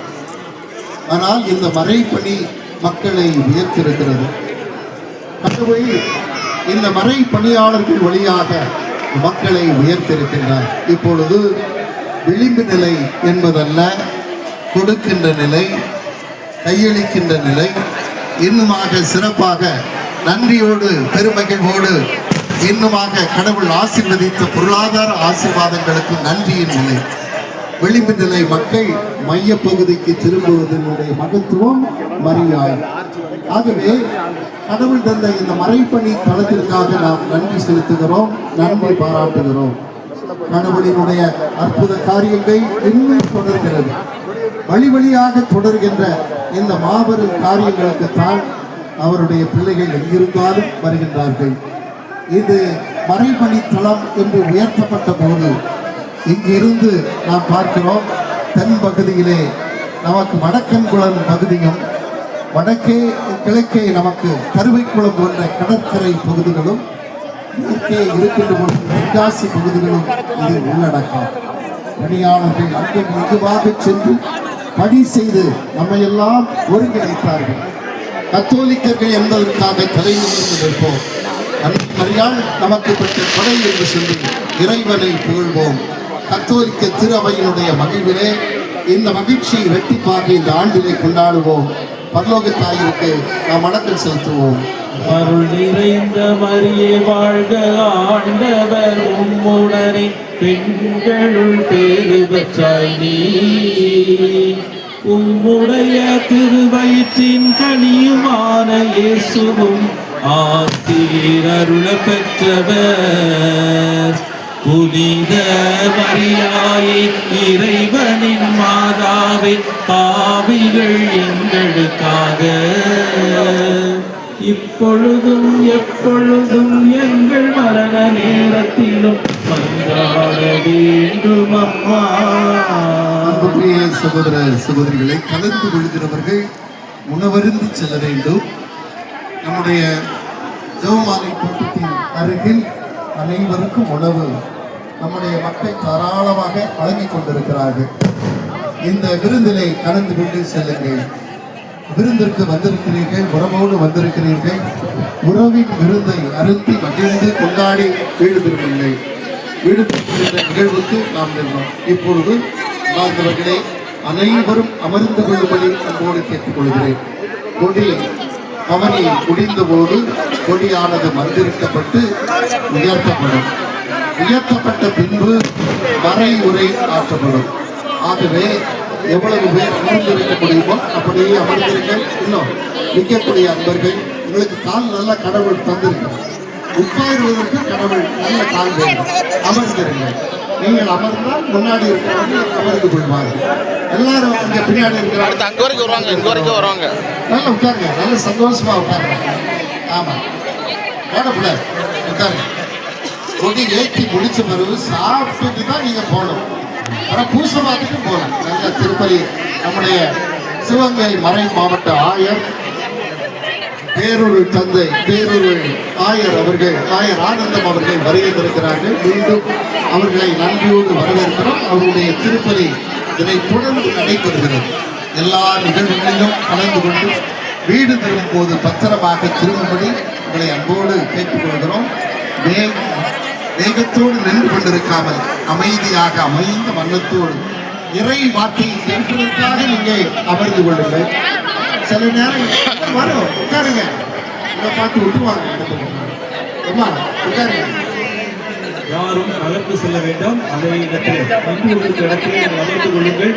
[SPEAKER 5] ஆனால் இந்த மறைப்பணி மக்களை உயர்த்திருக்கிறது. கடவுள் இந்த மறை பணியாளர்கள் வழியாக மக்களை உயர்த்திருக்கின்றார். இப்பொழுது விளிம்பு நிலை என்பதல்ல, கொடுக்கின்ற நிலை, கையளிக்கின்ற நிலை, இன்னுமாக சிறப்பாக நன்றியோடு பெருமகிழ்வோடு இன்னுமாக கடவுள் ஆசீர்வதித்த பொருளாதார ஆசீர்வாதங்களுக்கு நன்றியின் நிலை. விளிம்பு நிலை மக்கள் மையப்பகுதிக்கு திரும்புவதனுடைய மகத்துவம் மரியாதை. ஆகவே கடவுள் தந்த இந்த மறைப்பணி தளத்திற்காக நாம் நன்றி செலுத்துகிறோம், நன்றி பாராட்டுகிறோம். கடவுளினுடைய அற்புத காரியங்கள் இன்னும் தொடர்கிறது. வழி வழியாக தொடர்கின்ற இந்த மாபெரும் காரியங்களுக்குத்தான் அவருடைய பிள்ளைகள் எங்கிருந்தாலும் வருகின்றார்கள். இது மறைபணி தளம் என்று உயர்த்தப்பட்ட போது இங்கிருந்து நாம் பார்க்கிறோம், தென் பகுதியிலே நமக்கு வடக்கன்குளம் பகுதியும், வடக்கே கிழக்கே நமக்கு கருவைக்குளம் போன்ற கடற்கரை பகுதிகளும், மேற்கே இருக்கின்ற தென்காசி பகுதிகளும் இது உள்ளடக்கம். பணியாளர்கள் அங்கும் இங்குமாக சென்று பணி செய்து நம்மையெல்லாம் ஒருங்கிணைத்தார்கள். கத்தோலிக்கர்கள் என்பதற்காக தலை நிமிர்ந்து நிற்போம். மரியாள் நமக்கு பெற்ற கொடை என்று சொல்லி இறைவனை புகழ்வோம். கத்தோலிக்க திரு அவையினுடைய மகிழ்விலே இந்த மகிழ்ச்சியை இரட்டிப்பாக இந்த ஆண்டிலே கொண்டாடுவோம். பரலோக தாயிற்கு நாம் வணக்கம் செலுத்துவோம்.
[SPEAKER 2] அருள் நிறைந்த மரியே வாழ்க, ஆண்டவர் உம்முடனே, பெண்களுள் பேறு பெற்றாய் நீ. உம்முடைய திருவயிற்றின் கனியுமான இயேசுவும் ஆசீர் அருள பெற்றவர். புனித மரியாயே இறைவனின் மாதாவே, பாவிகள் எங்களுக்காக இப்பொழுதும் எப்பொழுதும் எங்கள் மரண நேரத்திலும் மன்றாட வேண்டும் அம்மா.
[SPEAKER 5] அன்புக்குரிய சகோதர சகோதரிகளை, கலந்து கொள்கிறவர்கள் உணவருந்து செல்ல வேண்டும். நம்முடைய ஜெபமாலை கூட்டத்தின் அருகில் அனைவருக்கும் உணவு நம்முடைய மக்கள் தாராளமாக வழங்கிக் கொண்டிருக்கிறார்கள். இந்த விருந்தினை கலந்து கொண்டு செல்லுங்கள். விருந்திற்கு வந்திருக்கிறீர்கள், உறவோடு வந்திருக்கிறீர்கள். உறவின் விருந்தை அருந்தி மகிழ்ந்து கொண்டாடி வீடு திரும்புங்கள். விடுவிக்கின்ற நிகழ்வுக்கு நாம் நின்றோம். இப்பொழுது வாழ்ந்தவர்களே அனைவரும் அமர்ந்து கொள்ளும்படி அன்போடு கேட்டுக்கொள்கிறேன். கொடி பவனி முடிந்த போது கொடியானது மந்திரிக்கப்பட்டு உயர்த்தப்படும். உயர்த்தப்பட்ட பின்பு மறை உரை ஆற்றப்படும். ஆகவே எவ்வளவு பேர் அமர்ந்திருக்க முடியுமோ அப்படியே அமர்ந்திருங்கள். இன்னும் நிற்கக்கூடிய அன்பர்கள், உங்களுக்கு கால் நல்லா கடவுள் தந்திருக்கிறார். உட்காருவதற்கு கடவுள் நல்ல கால் வேண்டும். அமர்ந்திருங்கள். நீங்கள் அமர்ந்தால் முன்னாடி இருக்கிறவர்கள் அமர்ந்து கொள்வார்கள். எல்லாரும் அங்கே பின்னாடி இருக்கிறாங்க.
[SPEAKER 3] அடுத்து அங்கே வரைக்கும் வருவாங்க, இங்கே வரைக்கும் வருவாங்க.
[SPEAKER 5] நல்லா உட்காருங்க, நல்ல சந்தோஷமா உட்காருங்க. ஆமா, வேடப்புல உட்காருங்க. கொடி ஏற்றி முடிச்ச பிறகு சாப்பிட்டுட்டு தான் நீங்க போகணும். ஆனால் பூசை பார்த்துட்டு போகலாம். நல்ல திருப்பதி நம்முடைய சிவகங்கை மறை மாவட்ட ஆயர் பேரூர் தந்தை பேரூர் ஆயர் அவர்கள், ஆயர் ஆனந்தம் அவர்கள் வருகின்றிருக்கிறார்கள். மீண்டும் அவர்களை நன்றியோடு வரவேற்கிறோம். அவருடைய திருப்பதி இதனை தொடர்ந்து நடைபெறுகிறது. எல்லா நிகழ்வுகளிலும் கலந்து கொண்டு வீடு திரும்பும் போது பத்திரமாக திரும்பும்படி உங்களை அன்போடு கேட்டுக்கொள்கிறோம். வேகத்தோடு நின்று கொண்டிருக்காமல் அமைதியாக அமைந்த வண்ணத்தோடு இறை வார்த்தையை கேட்பதற்காக நீங்க அமர்ந்து கொள்ளுங்கள். சில நேரம் வரும், உட்காருங்க. இதை பார்த்து விட்டுவாங்க. உட்காருங்க.
[SPEAKER 2] யாரும் நகர்ந்து செல்ல வேண்டாம். அதே இடத்தில் நின்று கொண்டிருக்கிற இடத்திலே நீங்கள் அமர்ந்து கொள்ளுங்கள்.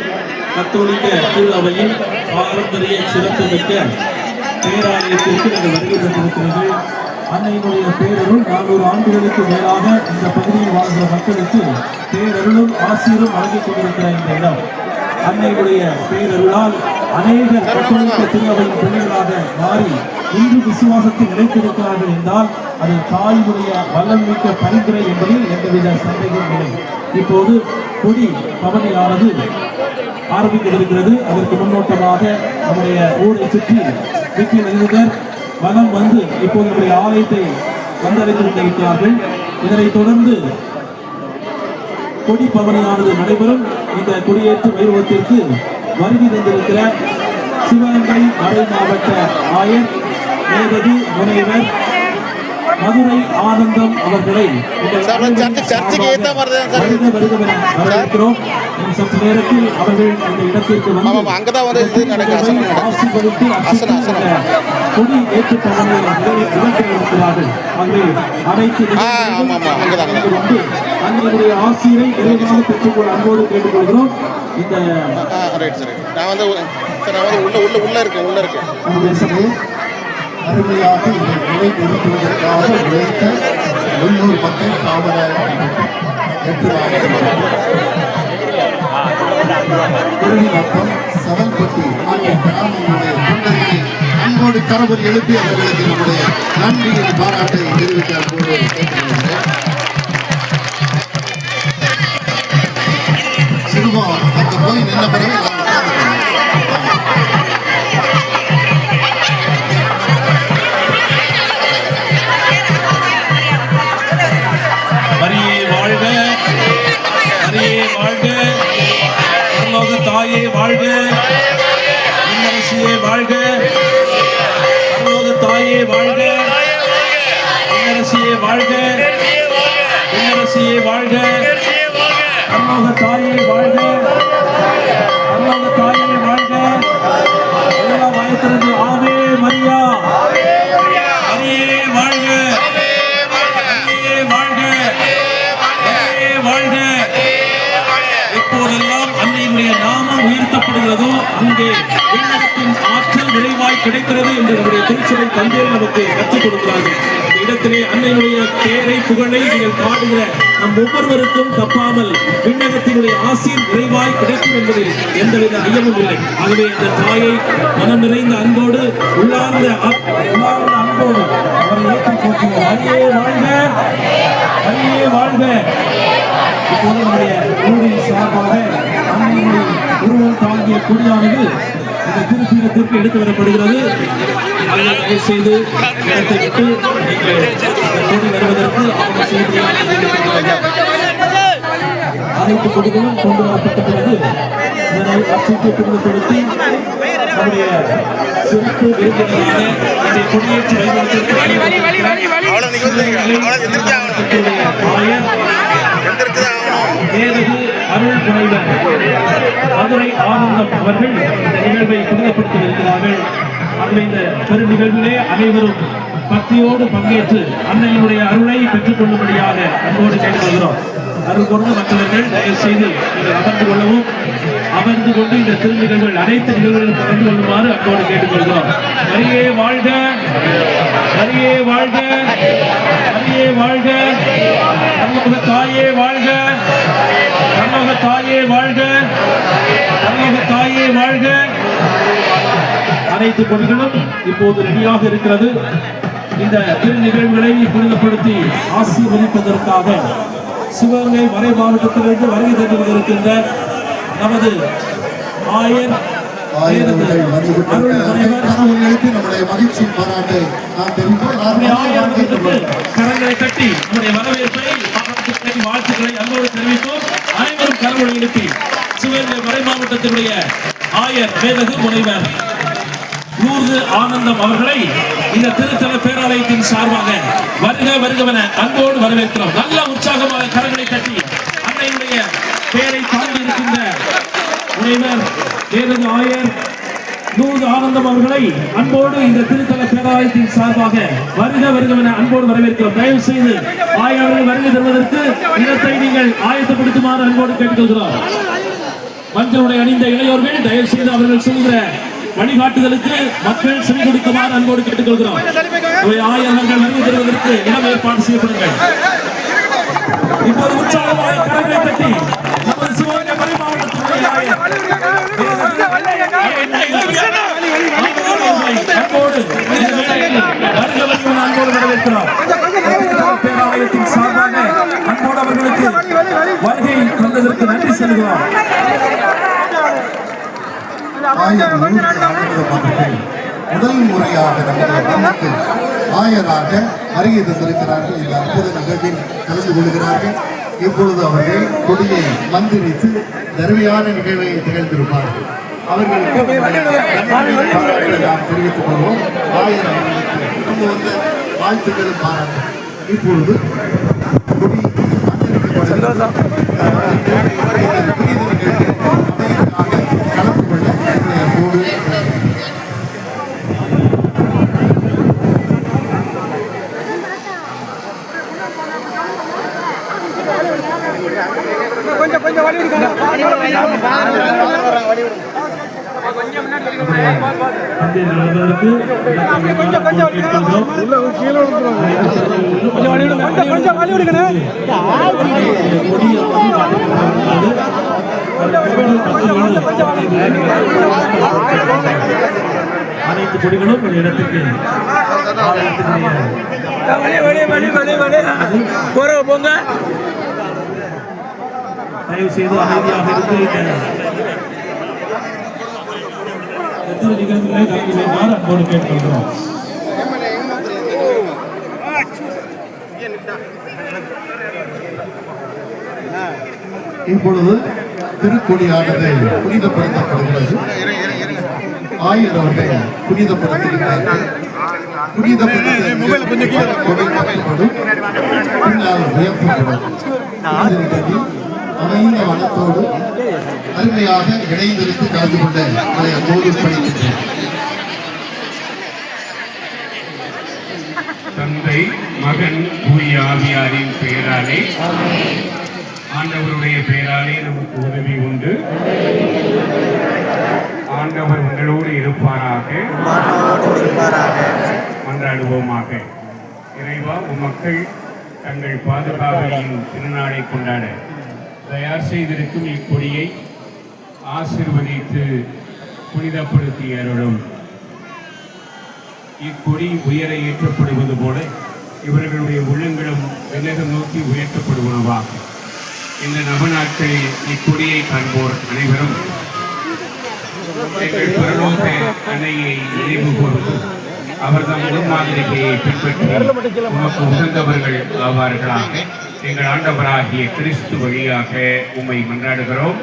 [SPEAKER 2] கத்தோலிக்க திரு அவையின் பாரம்பரிய சிறப்புமிக்க பேராலயத்திற்கு நீங்கள் வருகை தந்திருக்கிறீர்கள். அன்னையினுடைய பேரருள் 400 ஆண்டுகளுக்கு மேலாக இந்த பகுதியில் வாழ்கிற மக்களுக்கு பேரருளும் ஆசிரியரும் வழங்கிக் கொண்டிருக்கிற இந்த இடம், அன்னையுடைய பேரருளால் அநேகர் கத்தோலிக்க திருவையின் பிள்ளைகளாக மாறி இன்று விசுவாசத்தில் நிலைத்திருக்கிறார்கள் என்றால் அது தாயுடைய வல்லமிக்க பரிந்துரை என்பதில் எந்தவித சந்தேகம் இல்லை. இப்போது கொடி பவனியானது ஆரம்பிக்கவிருக்கிறது. அதற்கு முன்னோட்டமாக நம்முடைய ஊரை சுற்றி வீட்டில் நிறுவனர் வனம் வந்து இப்போது நம்முடைய ஆலயத்தை வந்தடைந்து கொண்டிருக்கிறார்கள். இதனைத் தொடர்ந்து கொடி பவனியானது நடைபெறும். இந்த கொடியேற்று வைபவத்திற்கு வருகை தந்திருக்கிற சிவகங்கை மறை மாவட்ட ஆயர் மேதகு முனைவர் மதுரை ஆனந்தம் அவர்களை வரவேற்கிறோம். சற்று நேரத்தில் அவர்கள் இந்த இடத்திற்கு கொடி ஏற்று பவனியை அங்கே அனைத்து அன்றைய ஆசிரியரை நிறைவாக பெற்றுக்கொள்ள அன்போடு கேட்டுக்கொள்கிறோம். இந்த
[SPEAKER 5] அருமையாக இந்த நிலை நிறுத்துவதற்காக உழைத்த உள்ளூர் மக்கள் காவலர் குரலிநத்தம் சவல்பட்டி ஆகிய கிராமங்களுடைய தொண்டர்களை அன்போடு கரவல் எழுப்பி அவர்களுக்கு நம்முடைய நன்றியின் பாராட்டை தெரிவிக்க அன்போடு கேட்டுக்கொள்கிறேன். சிறுவம் அங்கே போய் நின்ற பிறகு
[SPEAKER 2] தாயே வாழ்க, இன்னரசியே வாழ்க, பரலோக தாயே வாழ்க, இன்னரசியே வாழ்க, இன்னரசியே வாழ்க, பரலோக தாயே வாழ்க, பரலோக தாயே வாழ்க. எல்லாம் வாய்த்திருந்து ஆவே மரியா, மரியே வாழ்க, மரியே வாழ்க, மரியே வாழ்க. எப்போதெல்லாம் அன்னையினுடைய நாமம் உயர்த்தப்படுகிறதோ அங்கே விண்ணகத்தின் ஆற்றல் விளைவாய் கிடைக்கிறது என்று நம்முடைய திருச்சபை தந்தையர் நமக்கு கற்றுக் கொடுக்கிறார்கள். இந்த இடத்திலே அன்னையினுடைய பேரை புகழை நீங்கள் பாடுகிற நம் ஒவ்வொருவருக்கும் தப்பாமல் விண்ணகத்தினுடைய ஆசீர் விரைவாய் கிடைக்கும் என்பதில் எந்தவித ஐயமும் இல்லை. ஆகவே இந்த தாயை மனம் நிறைந்த அன்போடு உள்ளார்ந்த அன்போடு அவரை ஏற்றி போற்றுவோம். அரியே வாழ்க, அரியே வாழ்க. இப்போது நம்முடைய ஊரின் சார்பாக அன்னையினுடைய உருவம் தாங்கிய கொடியானது இந்த திருப்பீடத்திற்கு எடுத்து வரப்படுகிறது. அதை செய்து இடத்தை விட்டு கொடி வருவதற்கு ஆவணம் செய்து அனைத்து கொடிகளும் கொண்டு வரப்பட்ட பிறகு இதனை அச்சீட்டு பிரிவுபடுத்தி நம்முடைய சிறப்பு விருந்தினரான இதை கொடியேற்றி வைப்பதற்கு ஆயர்
[SPEAKER 4] வேதகு அருள் முனைவர் மதுரை ஆனந்தம் அவர்கள் இந்த நிகழ்வை புனிதப்படுத்தி இருக்கிறார்கள். ஆகவே இந்த பெரு நிகழ்விலே அனைவரும் பக்தியோடு பங்கேற்று அன்னையினுடைய அருளை பெற்றுக் கொள்ளும்படியாக அன்போடு கேட்டுக்கொள்கிறோம். அருள் கொண்டு மற்றவர்கள் தயவு செய்து அமர்ந்து கொள்ளவும், அமர்ந்து கொண்டு இந்த திருநிகழ்வுகள் அனைத்து நிகழ்வுகளிலும் கலந்து கொள்ளுமாறு அன்போடு கேட்டுக்கொள்கிறோம். வரியே வாழ்க, வரியே வாழ்க, வரியே வாழ்க, தமிழக தாயே வாழ்க, தமிழக தாயே வாழ்க, தமிழக தாயே வாழ்க. அனைத்து கொடிகளும் இப்போது ரெடியாக இருக்கிறது. இந்த திரு நிகழ்வுகளை புனிதப்படுத்தி ஆசீர்வதிப்பதற்காக சிவகங்கை மறை மாவட்டத்திலிருந்து வருகை தந்து கொண்டிருக்கின்ற நமது ஆயர்
[SPEAKER 5] நம்முடைய மகிழ்ச்சி பாராட்டை நாம் தெரிவிப்போம்.
[SPEAKER 4] கரங்களை தட்டி நம்முடைய வரவேற்பை வாழ்த்துக்களை அன்போடு தெரிவிப்போம். அனைவரும் கரங்களை எழுப்பி சிவகங்கை மறை மாவட்டத்தினுடைய ஆயர் வேதகு முனைவர் லூர்து ஆனந்தம் அவர்களை இந்த திருத்தல பேராலயத்தின் சார்பாக வருக வருகவென அன்போடு வரவேற்கிறோம். நல்ல உற்சாகமாக கரங்களை தட்டி அன்னையுடைய பெயரை தாண்டி இருக்கின்ற முனைவர் வேதகு ஆயர் லூர்து ஆனந்தம் அவர்களை அன்போடு இந்த திருத்தல பேராலயத்தின் சார்பாக வருக வருகவென அன்போடு வரவேற்கிறோம். தயவு செய்து ஆயர்கள் வருகை தருவதற்கு இடத்தை நீங்கள் ஆயத்தப்படுத்துமாறு அன்போடு கேட்டுக்கொள்கிறோம். மஞ்சள் உடை அணிந்த இளையோர்கள் தயவு செய்து அவர்கள் சொல்கிற வழிகாட்டுதலுக்கு மக்கள் செவி கொடுக்குமாறு அன்போடு கேட்டுக்கொள்கிறோம். ஆயிரங்கள் வருகை தருவதற்கு இடம் ஏற்பாடு செய்யப்படுங்கள். இப்போது உற்சாகமாக கரங்களை தட்டி நமது சிவகங்கை மறை மாவட்டத்தினுடைய ஆயர் அன்போடு அன்போடு வரவேற்கிறோம். பேராலயத்தின் சார்பாக அன்போடு அவர்களுக்கு வருகை தந்ததற்கு நன்றி செல்கிறோம்.
[SPEAKER 5] முதல் முறையாக நமக்கு ஆயராக வருகை தந்திருக்கிறார்கள். இந்த அற்புத நிகழ்வில் கலந்து கொள்கிறார்கள். இப்பொழுது அவர்கள் கொடியை மந்திரித்து தருமையான நிகழ்வை திகழ்ந்திருப்பார்கள். அவர்களுக்கு நாம் தெரிவித்துக் கொள்வோம். ஆயர் அவர்களுக்கு கொண்டு வந்த வாழ்த்துக்களும் பாராட்டு. இப்பொழுது கொடி கலந்து கொள்ள போது
[SPEAKER 6] கொஞ்சம் கொஞ்சம் வழி விடுங்க.
[SPEAKER 4] அனைத்து கொடிகளும் ஒரு இடத்துக்கு போங்க. தயவு செய்து அமைதியாக இருந்து நிகழ்வுகளை கலந்து கொள்ளுமாறு அன்போடு கேட்டுக்கொள்கிறோம்.
[SPEAKER 5] இப்பொழுது திருக்கொடியானது புனிதப்படுத்தப்படுகிறது. ஆயர் அவர்கள் புனிதப்படுத்துகிறார்கள். புனிதப்படுத்தப்படும் பின்னால் உயர்த்தப்படும் அமைந்த வனத்தோடு அருமையாக இணைந்திருந்து கலந்து கொண்ட போது படிக்கின்றேன்.
[SPEAKER 7] தந்தை மகன் தூய ஆவியாரின் பெயராலே ஆண்டவருடைய பெயராலே நமக்கு உதவி உண்டு. ஆண்டவர் உங்களோடு இருப்பாராக. மன்றாடுவோமாக. இறைவா, மக்கள் தங்கள் பாதுகாவலின் திருநாளை கொண்டாட தயார் செய்திருக்கும் இக்கொடியை ஆசீர்வதித்து புனிதப்படுத்தி அருளும். இக்கொடி உயர ஏற்றப்படுவது போல இவர்களுடைய உள்ளங்களும் விலகம் நோக்கி உயர்த்தப்படுவனவாக. இந்த நவநாட்களில் இக்கொடியை காண்போர் அனைவரும் எங்கள் பரலோக அன்னையை நினைவு கூர்ந்து அவர்தம் முன்மாதிரியை பின்பற்றி உமக்கு உகந்தவர்கள் ஆவார்களாக. எங்கள் ஆண்டவராகிய கிறிஸ்து வழியாக உம்மை மன்றாடுகிறோம்.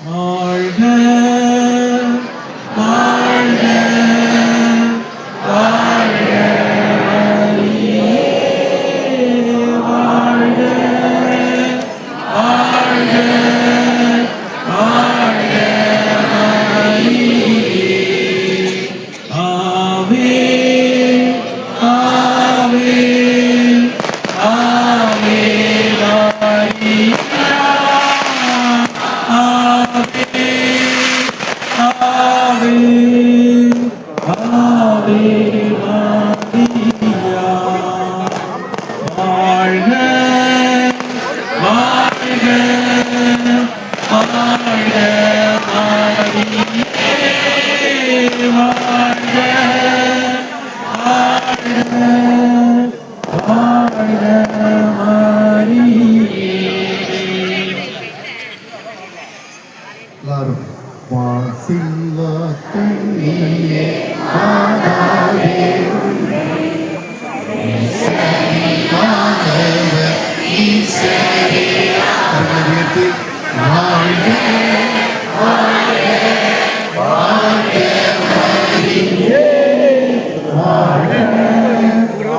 [SPEAKER 2] வாழ்க வாழ்க வாழ்க வலியே வாழ்க வாழ்க வாழ்க வலியே ஆவே ஆவே ஆவே வலியா ஆவே ஆவே மரியா வாழ்க வாழ்க வாழ்க மரியே வாழ்க வாழ்க வாழ்க மரியே
[SPEAKER 5] எல்லாரும் வாசில்லா தன்னிலே ஆடாதே ஆண்டவர் ஈசரே கரங்களை உயர்த்தி வாழ்க வாழ்க வாழ்க மரியே வாழ்க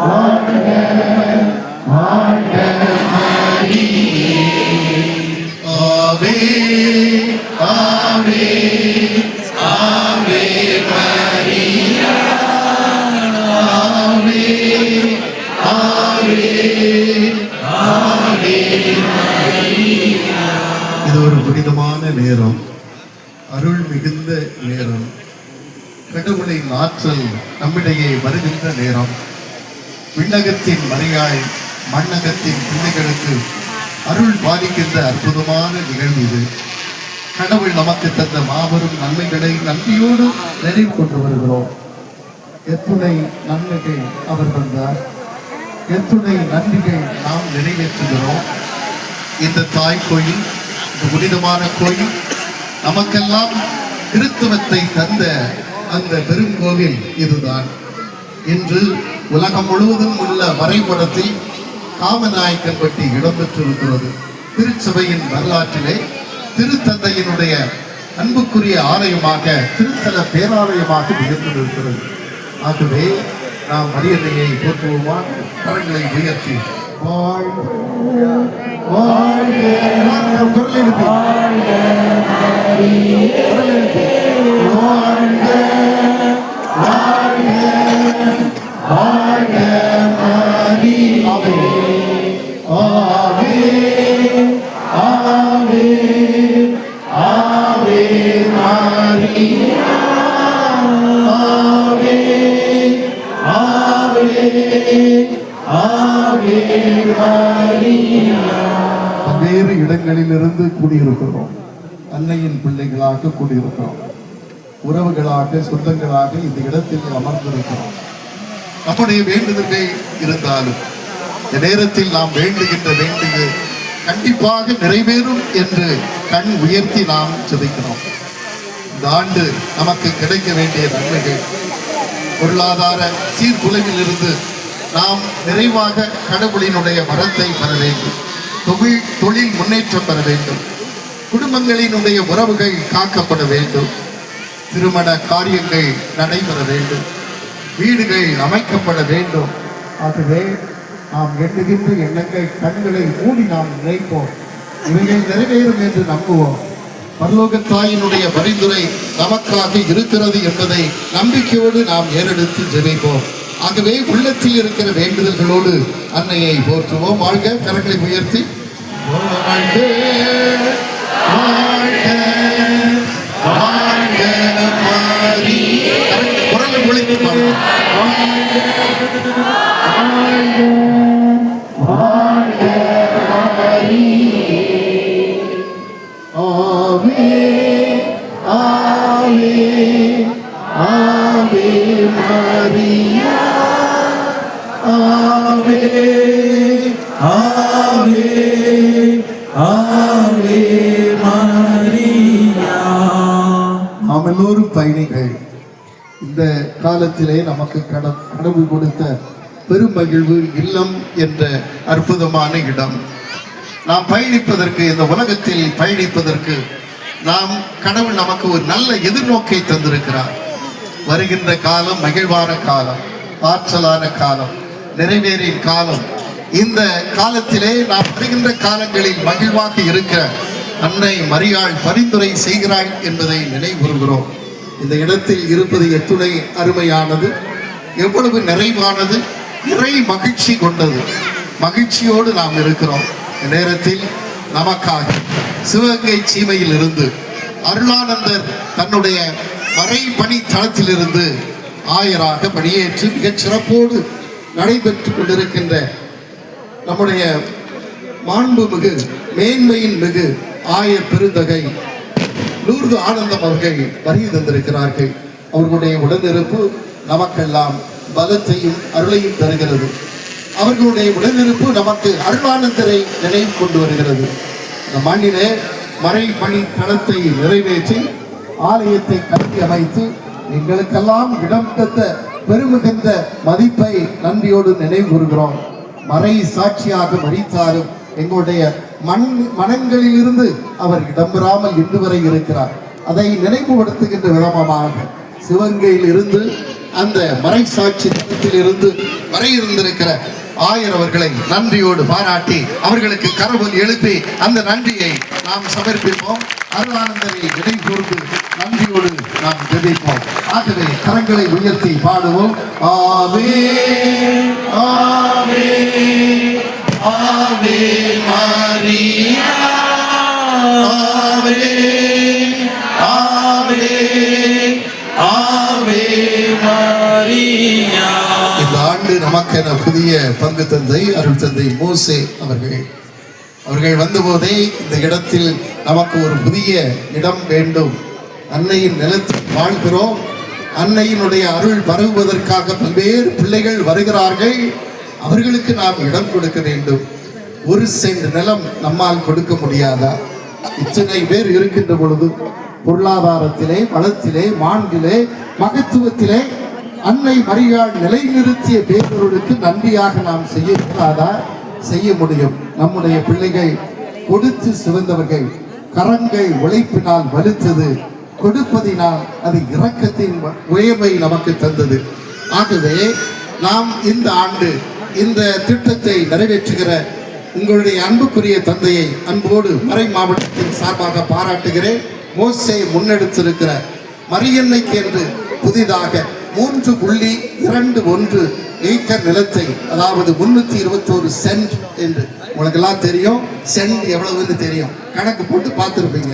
[SPEAKER 5] வாழ்க வாழ்க மரியே ஆவே ஆவே ஆவே மரியா ஆவே ஆவே ஆவே மரியா. இது ஒரு புனிதமான நேரம், அருள் மிகுந்த நேரம், கடவுளின் ஆற்றல் நம்மிடையே வருகின்ற நேரம். விண்ணகத்தின் மரியாய் மண்ணகத்தின் பிள்ளைகளுக்கு அருள் பாலிக்கின்ற அற்புதமான நிகழ்வு இது. கடவுள் நமக்கு தந்த மாபெரும் நன்மைகளை நன்றியோடு நினைவு கொண்டு வருகிறோம். எத்துணை நன்மைகள் அவர் தந்தார், எத்துணை நன்றிகள் நாம் நிறைவேற்றுகிறோம். இந்த தாய் கோயில், இந்த புனிதமான கோயில் நமக்கெல்லாம் கிறித்துவத்தை தந்த அந்த பெருங்கோவில் இதுதான். இன்று உலகம் முழுவதும் உள்ள வரைபடத்தில் காமநாயக்கன்பட்டி இடம்பெற்றிருக்கிறது. திருச்சபையின் வரலாற்றிலே திருத்தந்தையினுடைய அன்புக்குரிய ஆலயமாக, திருத்தல பேராலயமாக விளங்கியிருக்கிறது. ஆகவே நாம் மரியன்னையை போற்றுவோமா? கரங்களை உயர்த்தி வாழ்க வாழ்க குரல் எழுப்பி வாழ்க வாழ்க வாழ்க மரியாவே ஆவே ஆவே ஆவே மரியா ஆவே ஆவே ஆவே மரியா. பல்வேறு இடங்களிலிருந்து கூடியிருக்கிறோம். அன்னையின் பிள்ளைகளாக கூடியிருக்கிறோம். உறவுகளாக, சொந்தங்களாக இந்த இடத்தில் அமர்ந்திருக்கிறோம். நம்முடைய வேண்டுதல்கள் இருந்தாலும் இந்த நேரத்தில் நாம் வேண்டுகின்ற வேண்டுதல் கண்டிப்பாக நிறைவேறும் என்று கண் உயர்த்தி நாம் ஜெபிக்கிறோம். இந்த ஆண்டு நமக்கு கிடைக்க வேண்டிய நன்மைகள், பொருளாதார சீர்குலைவில் இருந்து நாம் நிறைவாக கடவுளினுடைய வரத்தை பெற வேண்டும். தொழில் முன்னேற்றம் பெற வேண்டும். குடும்பங்களினுடைய உறவுகள் காக்கப்பட வேண்டும். திருமண காரியங்கள் நடைபெற வேண்டும். வீடுகள் அமைக்கப்பட வேண்டும். ஆகவே நாம் எண்ணுகின்ற எண்ணங்கள் கண்களை மூடி நாம் நினைப்போம். இவைகள் நிறைவேறும் என்று நம்புவோம். பரலோக தாயினுடைய பரிந்துரை நமக்காக இருக்கிறது என்பதை நம்பிக்கையோடு நாம் ஏறெடுத்து ஜெபிப்போம். ஆகவே உள்ளத்தில் இருக்கிற வேண்டுதல்களோடு அன்னையை போற்றுவோம். வாழ்க, கரங்களை உயர்த்தி வாழ்க வாழ்க வாழ்க மரியா. குரல் ஒலித்து வாழ்க வாழ்க மரியா ஆவே ஆவே ஆவே மரியா ஆவே
[SPEAKER 2] ஆவே ஆவே மரியா.
[SPEAKER 5] நாம் எல்லோரும் பயணிகள். இந்த காலத்திலே நமக்கு கடவுள் கொடுத்த பெருமகிழ்வு இல்லம் என்ற அற்புதமான இடம். நாம் பயணிப்பதற்கு, இந்த உலகத்தில் பயணிப்பதற்கு நாம் கடவுள் நமக்கு ஒரு நல்ல எதிர்நோக்கை தந்திருக்கிறார். வருகின்ற காலம் மகிழ்வான காலம், ஆற்றலான காலம், நிறைவேறின் காலம். இந்த காலத்திலே நாம் வருகின்ற காலங்களில் மகிழ்வாக இருக்க அன்னை மரியாள் பரிந்துரை செய்கிறாள் என்பதை நினைவுறுகிறோம். இந்த இடத்தில் இருப்பது எத்துணை அருமையானது, எவ்வளவு நிறைவானது, நிறை மகிழ்ச்சி கொண்டது. மகிழ்ச்சியோடு நாம் இருக்கிறோம். இந்த நேரத்தில் நமக்காக சிவகங்கை சீமையில் இருந்து அருளானந்தர் தன்னுடைய மறை பணி தளத்திலிருந்து ஆயராக பணியேற்று மிகச் சிறப்போடு நடைபெற்று கொண்டிருக்கின்ற நம்முடைய மாண்புமிகு மேன்மையின் மிகு ஆயர் பெருந்தகை லூர்து ஆனந்தம் அவர்கள் வருகை தந்திருக்கிறார்கள். அவர்களுடைய உடனிருப்பு நமக்கெல்லாம் பலத்தையும் அருளையும் தருகிறது. அவர்களுடைய உடனிருப்பு நமக்கு அருளானந்தரை நினைவு கொண்டு வருகிறது. இந்த மண்ணிலே மறை பணி களத்தை நிறைவேற்றி ஆலயத்தை கட்டி அமைத்து எங்களுக்கெல்லாம் இடம் தந்த பெருமிகுந்த மதிப்பை நன்றியோடு நினைவு கூறுகிறோம். மறை சாட்சியாக மறித்தாலும் எங்களுடைய மனங்களில் இருந்து அவர் இடம்பெறாமல் இன்று வரை இருக்கிறார். அதை நினைவுபடுத்துகின்ற விதமாக சிவகங்கையில் இருந்து அந்த மறை சாட்சி இருந்து வரை இருந்திருக்கிற ஆயர் அவர்களை நன்றியோடு பாராட்டி அவர்களுக்கு கரவொலி எழுப்பி அந்த நன்றியை நாம் சமர்ப்பிப்போம். அருளானந்தரை நினைவு கூர்ந்து நன்றியோடு நாம் ஜெபிப்போம். ஆகவே கரங்களை உயர்த்தி பாடுவோம். ஆவே ஆவே ஆவே மரியா, ஆவே ஆவே ஆவே மரியா. இந்த ஆண்டு நமக்கென புதிய பங்கு தந்தை அருள் தந்தை மோசே அவர்கள் வந்தபோதே இந்த இடத்தில் நமக்கு ஒரு புதிய இடம் வேண்டும். அன்னையின் நிலத்தில் வாழ்கிறோம். அன்னையினுடைய அருள் பரவுவதற்காக பல்வேறு பிள்ளைகள் வருகிறார்கள். அவர்களுக்கு நாம் இடம் கொடுக்க வேண்டும். ஒரு சென்ட் நிலம் நம்மால் கொடுக்க முடியாதா? இத்தனை பேர் இருக்கின்ற பொழுது பொருளாதாரத்திலே, வளத்திலே, மாண்பிலே, மகத்துவத்திலே அன்னை மரியாள் நிலைநிறுத்திய பேரொருளுக்கு நன்றியாக நாம் செய்யக்கூடாதா? செய்ய முடியும். நம்முடைய பிள்ளைகள் கொடுத்து சிவந்தவர்கள். கரங்கள் உழைப்பினால் வலுத்தது, கொடுப்பதினால் அது இரக்கத்தின் உயர்வை நமக்கு தந்தது. ஆகவே நாம் இந்த ஆண்டு இந்த திட்டத்தை நிறைவேற்றுகிற உங்களுடைய அன்புக்குரிய தந்தையை அன்போடு மறை மாவட்டத்தின் சார்பாக பாராட்டுகிறேன். மோசே முன்னெடுத்திருக்கிற மரியன்னைக்கு என்று புதிதாக 3.21 ஏக்கர் நிலத்தை, அதாவது 321 சென்ட் என்று உங்களுக்கெல்லாம் தெரியும். சென்ட் எவ்வளவுன்னு தெரியும், கணக்கு போட்டு பார்த்துருப்பீங்க.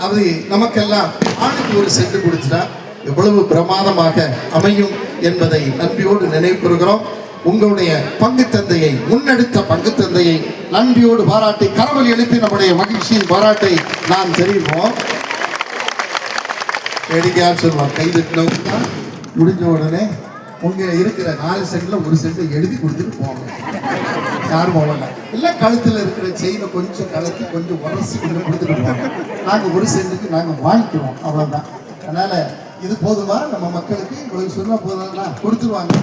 [SPEAKER 5] அது நமக்கெல்லாம் ஆளுக்கு ஒரு சென்ட் கொடுத்துட்டா எவ்வளவு பிரமாதமாக அமையும் என்பதை நன்றியோடு நினைவு கூறுகிறோம். உங்களுடைய பங்கு தந்தையை, முன்னெடுத்த பங்கு தந்தையை நன்றியோடு பாராட்டி கரவொலி எழுப்பி நம்முடைய மகிழ்ச்சியின் பாராட்டை நாம் தெரிவிப்போம். வேடிக்கையார் சொல்லுவாங்க, கைதட்டினவங்க தான் முடிஞ்ச உடனே உங்க இருக்கிற 4 சென்ட்ல 1 சென்ட் எழுதி கொடுத்துட்டு போவாங்க. யாரும் போவாங்க. இல்லை கழுத்தில் இருக்கிற செயினை கொஞ்சம் கலத்தி கொஞ்சம் உரசி கொடுத்துட்டு போவாங்க. நாங்கள் 1 சென்ட்டுக்கு நாங்கள் வாங்கிக்கிறோம், அவ்வளோதான். அதனால இது போதுமா? நம்ம மக்களுக்கு இவ்வளவு சொன்னா போதும்னா கொடுத்துருவாங்க.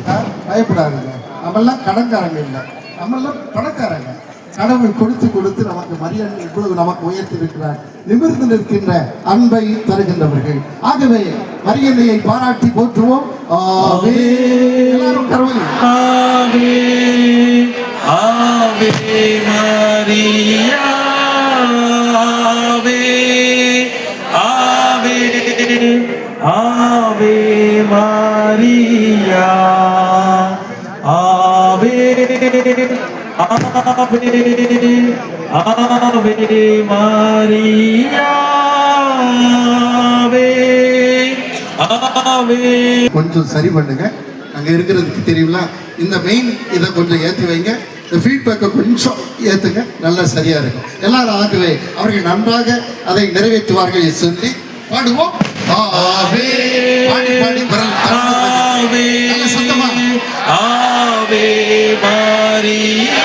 [SPEAKER 5] பயப்படாதுங்க. நம்மெல்லாம் கடன்காரங்க இல்லை, நம்மெல்லாம் பணக்காரங்க. கடவுள் கொடுத்து கொடுத்து நமக்கு மரியாதை இவ்வளவு நமக்கு உயர்த்தி இருக்கிறார். நிமிர்ந்து நிற்கின்ற அன்பை தருகின்றவர்கள். ஆகவே மரியன்னையை பாராட்டி போற்றுவோம். ஆவே. எல்லாரும் கரவொலி.
[SPEAKER 2] ஆவே ஆவே மரியா, ஆவே ஆவே ஆவே மரியா, ஆவே ஆவே ஆவே மரியா, ஆவே ஆவே.
[SPEAKER 5] கொஞ்சம் சரி பண்ணுங்க. அங்க இருக்கிறதுக்கு தெரியுங்களா, இந்த மெயின் இதை கொஞ்சம் ஏற்றி வைங்க. இந்த ஃபீட்பேக்கை கொஞ்சம் ஏற்றுங்க, நல்லா சரியா இருக்கும். எல்லாரும் ஆகவே அவர்கள் நன்றாக அதை நிறைவேற்றுவார்கள் சொல்லி பாடுவோம். ஆவே பாடி பாடி
[SPEAKER 2] ஆவே
[SPEAKER 5] சத்தமா
[SPEAKER 2] ஆவே மரியா,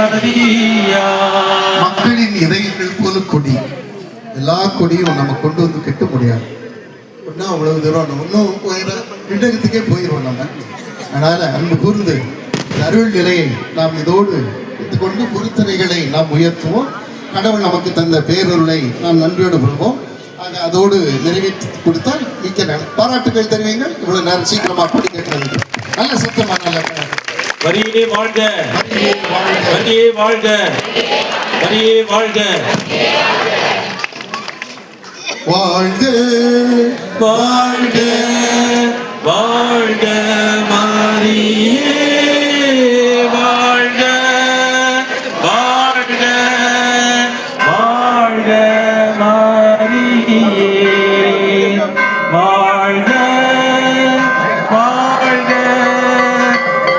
[SPEAKER 2] தடதியா.
[SPEAKER 5] மக்களின் இதயங்கள் போல கொடி. எல்லா கொடியும் நம்ம கொண்டு வந்து கெட்ட முடியாது. இன்னும் அவ்வளவு தூரம் இன்னும் விண்ணகத்துக்கே போயிடுவோம் நம்ம. அதனால அன்பு கூர்ந்து அருள் நிலையை நாம் இதோடு எடுத்துக்கொண்டு பொறுத்தனைகளை நாம் உயர்த்துவோம். கடவுள் நமக்கு தந்த பேரருளை நாம் நன்றியோடு கொள்வோம். ஆக அதோடு நிறைவேற்றி கொடுத்தால் மிக்க நல்ல பாராட்டுகள் தெரிவிங்கள். இவ்வளவு நேரம் சீக்கிரமா அப்படி கேட்கிறது நல்ல சத்தமா நல்ல
[SPEAKER 2] வரியே வாழ்க,
[SPEAKER 5] வரியே வாழ்க.
[SPEAKER 2] வரியே வாழ்க, வரியே வாழ்க.
[SPEAKER 5] வாழ்க
[SPEAKER 2] வாழ்க வாழ்க மாரியே வாழ்க, வாழ்க வாழ்க மாரியே வாழ்க, வாழ்க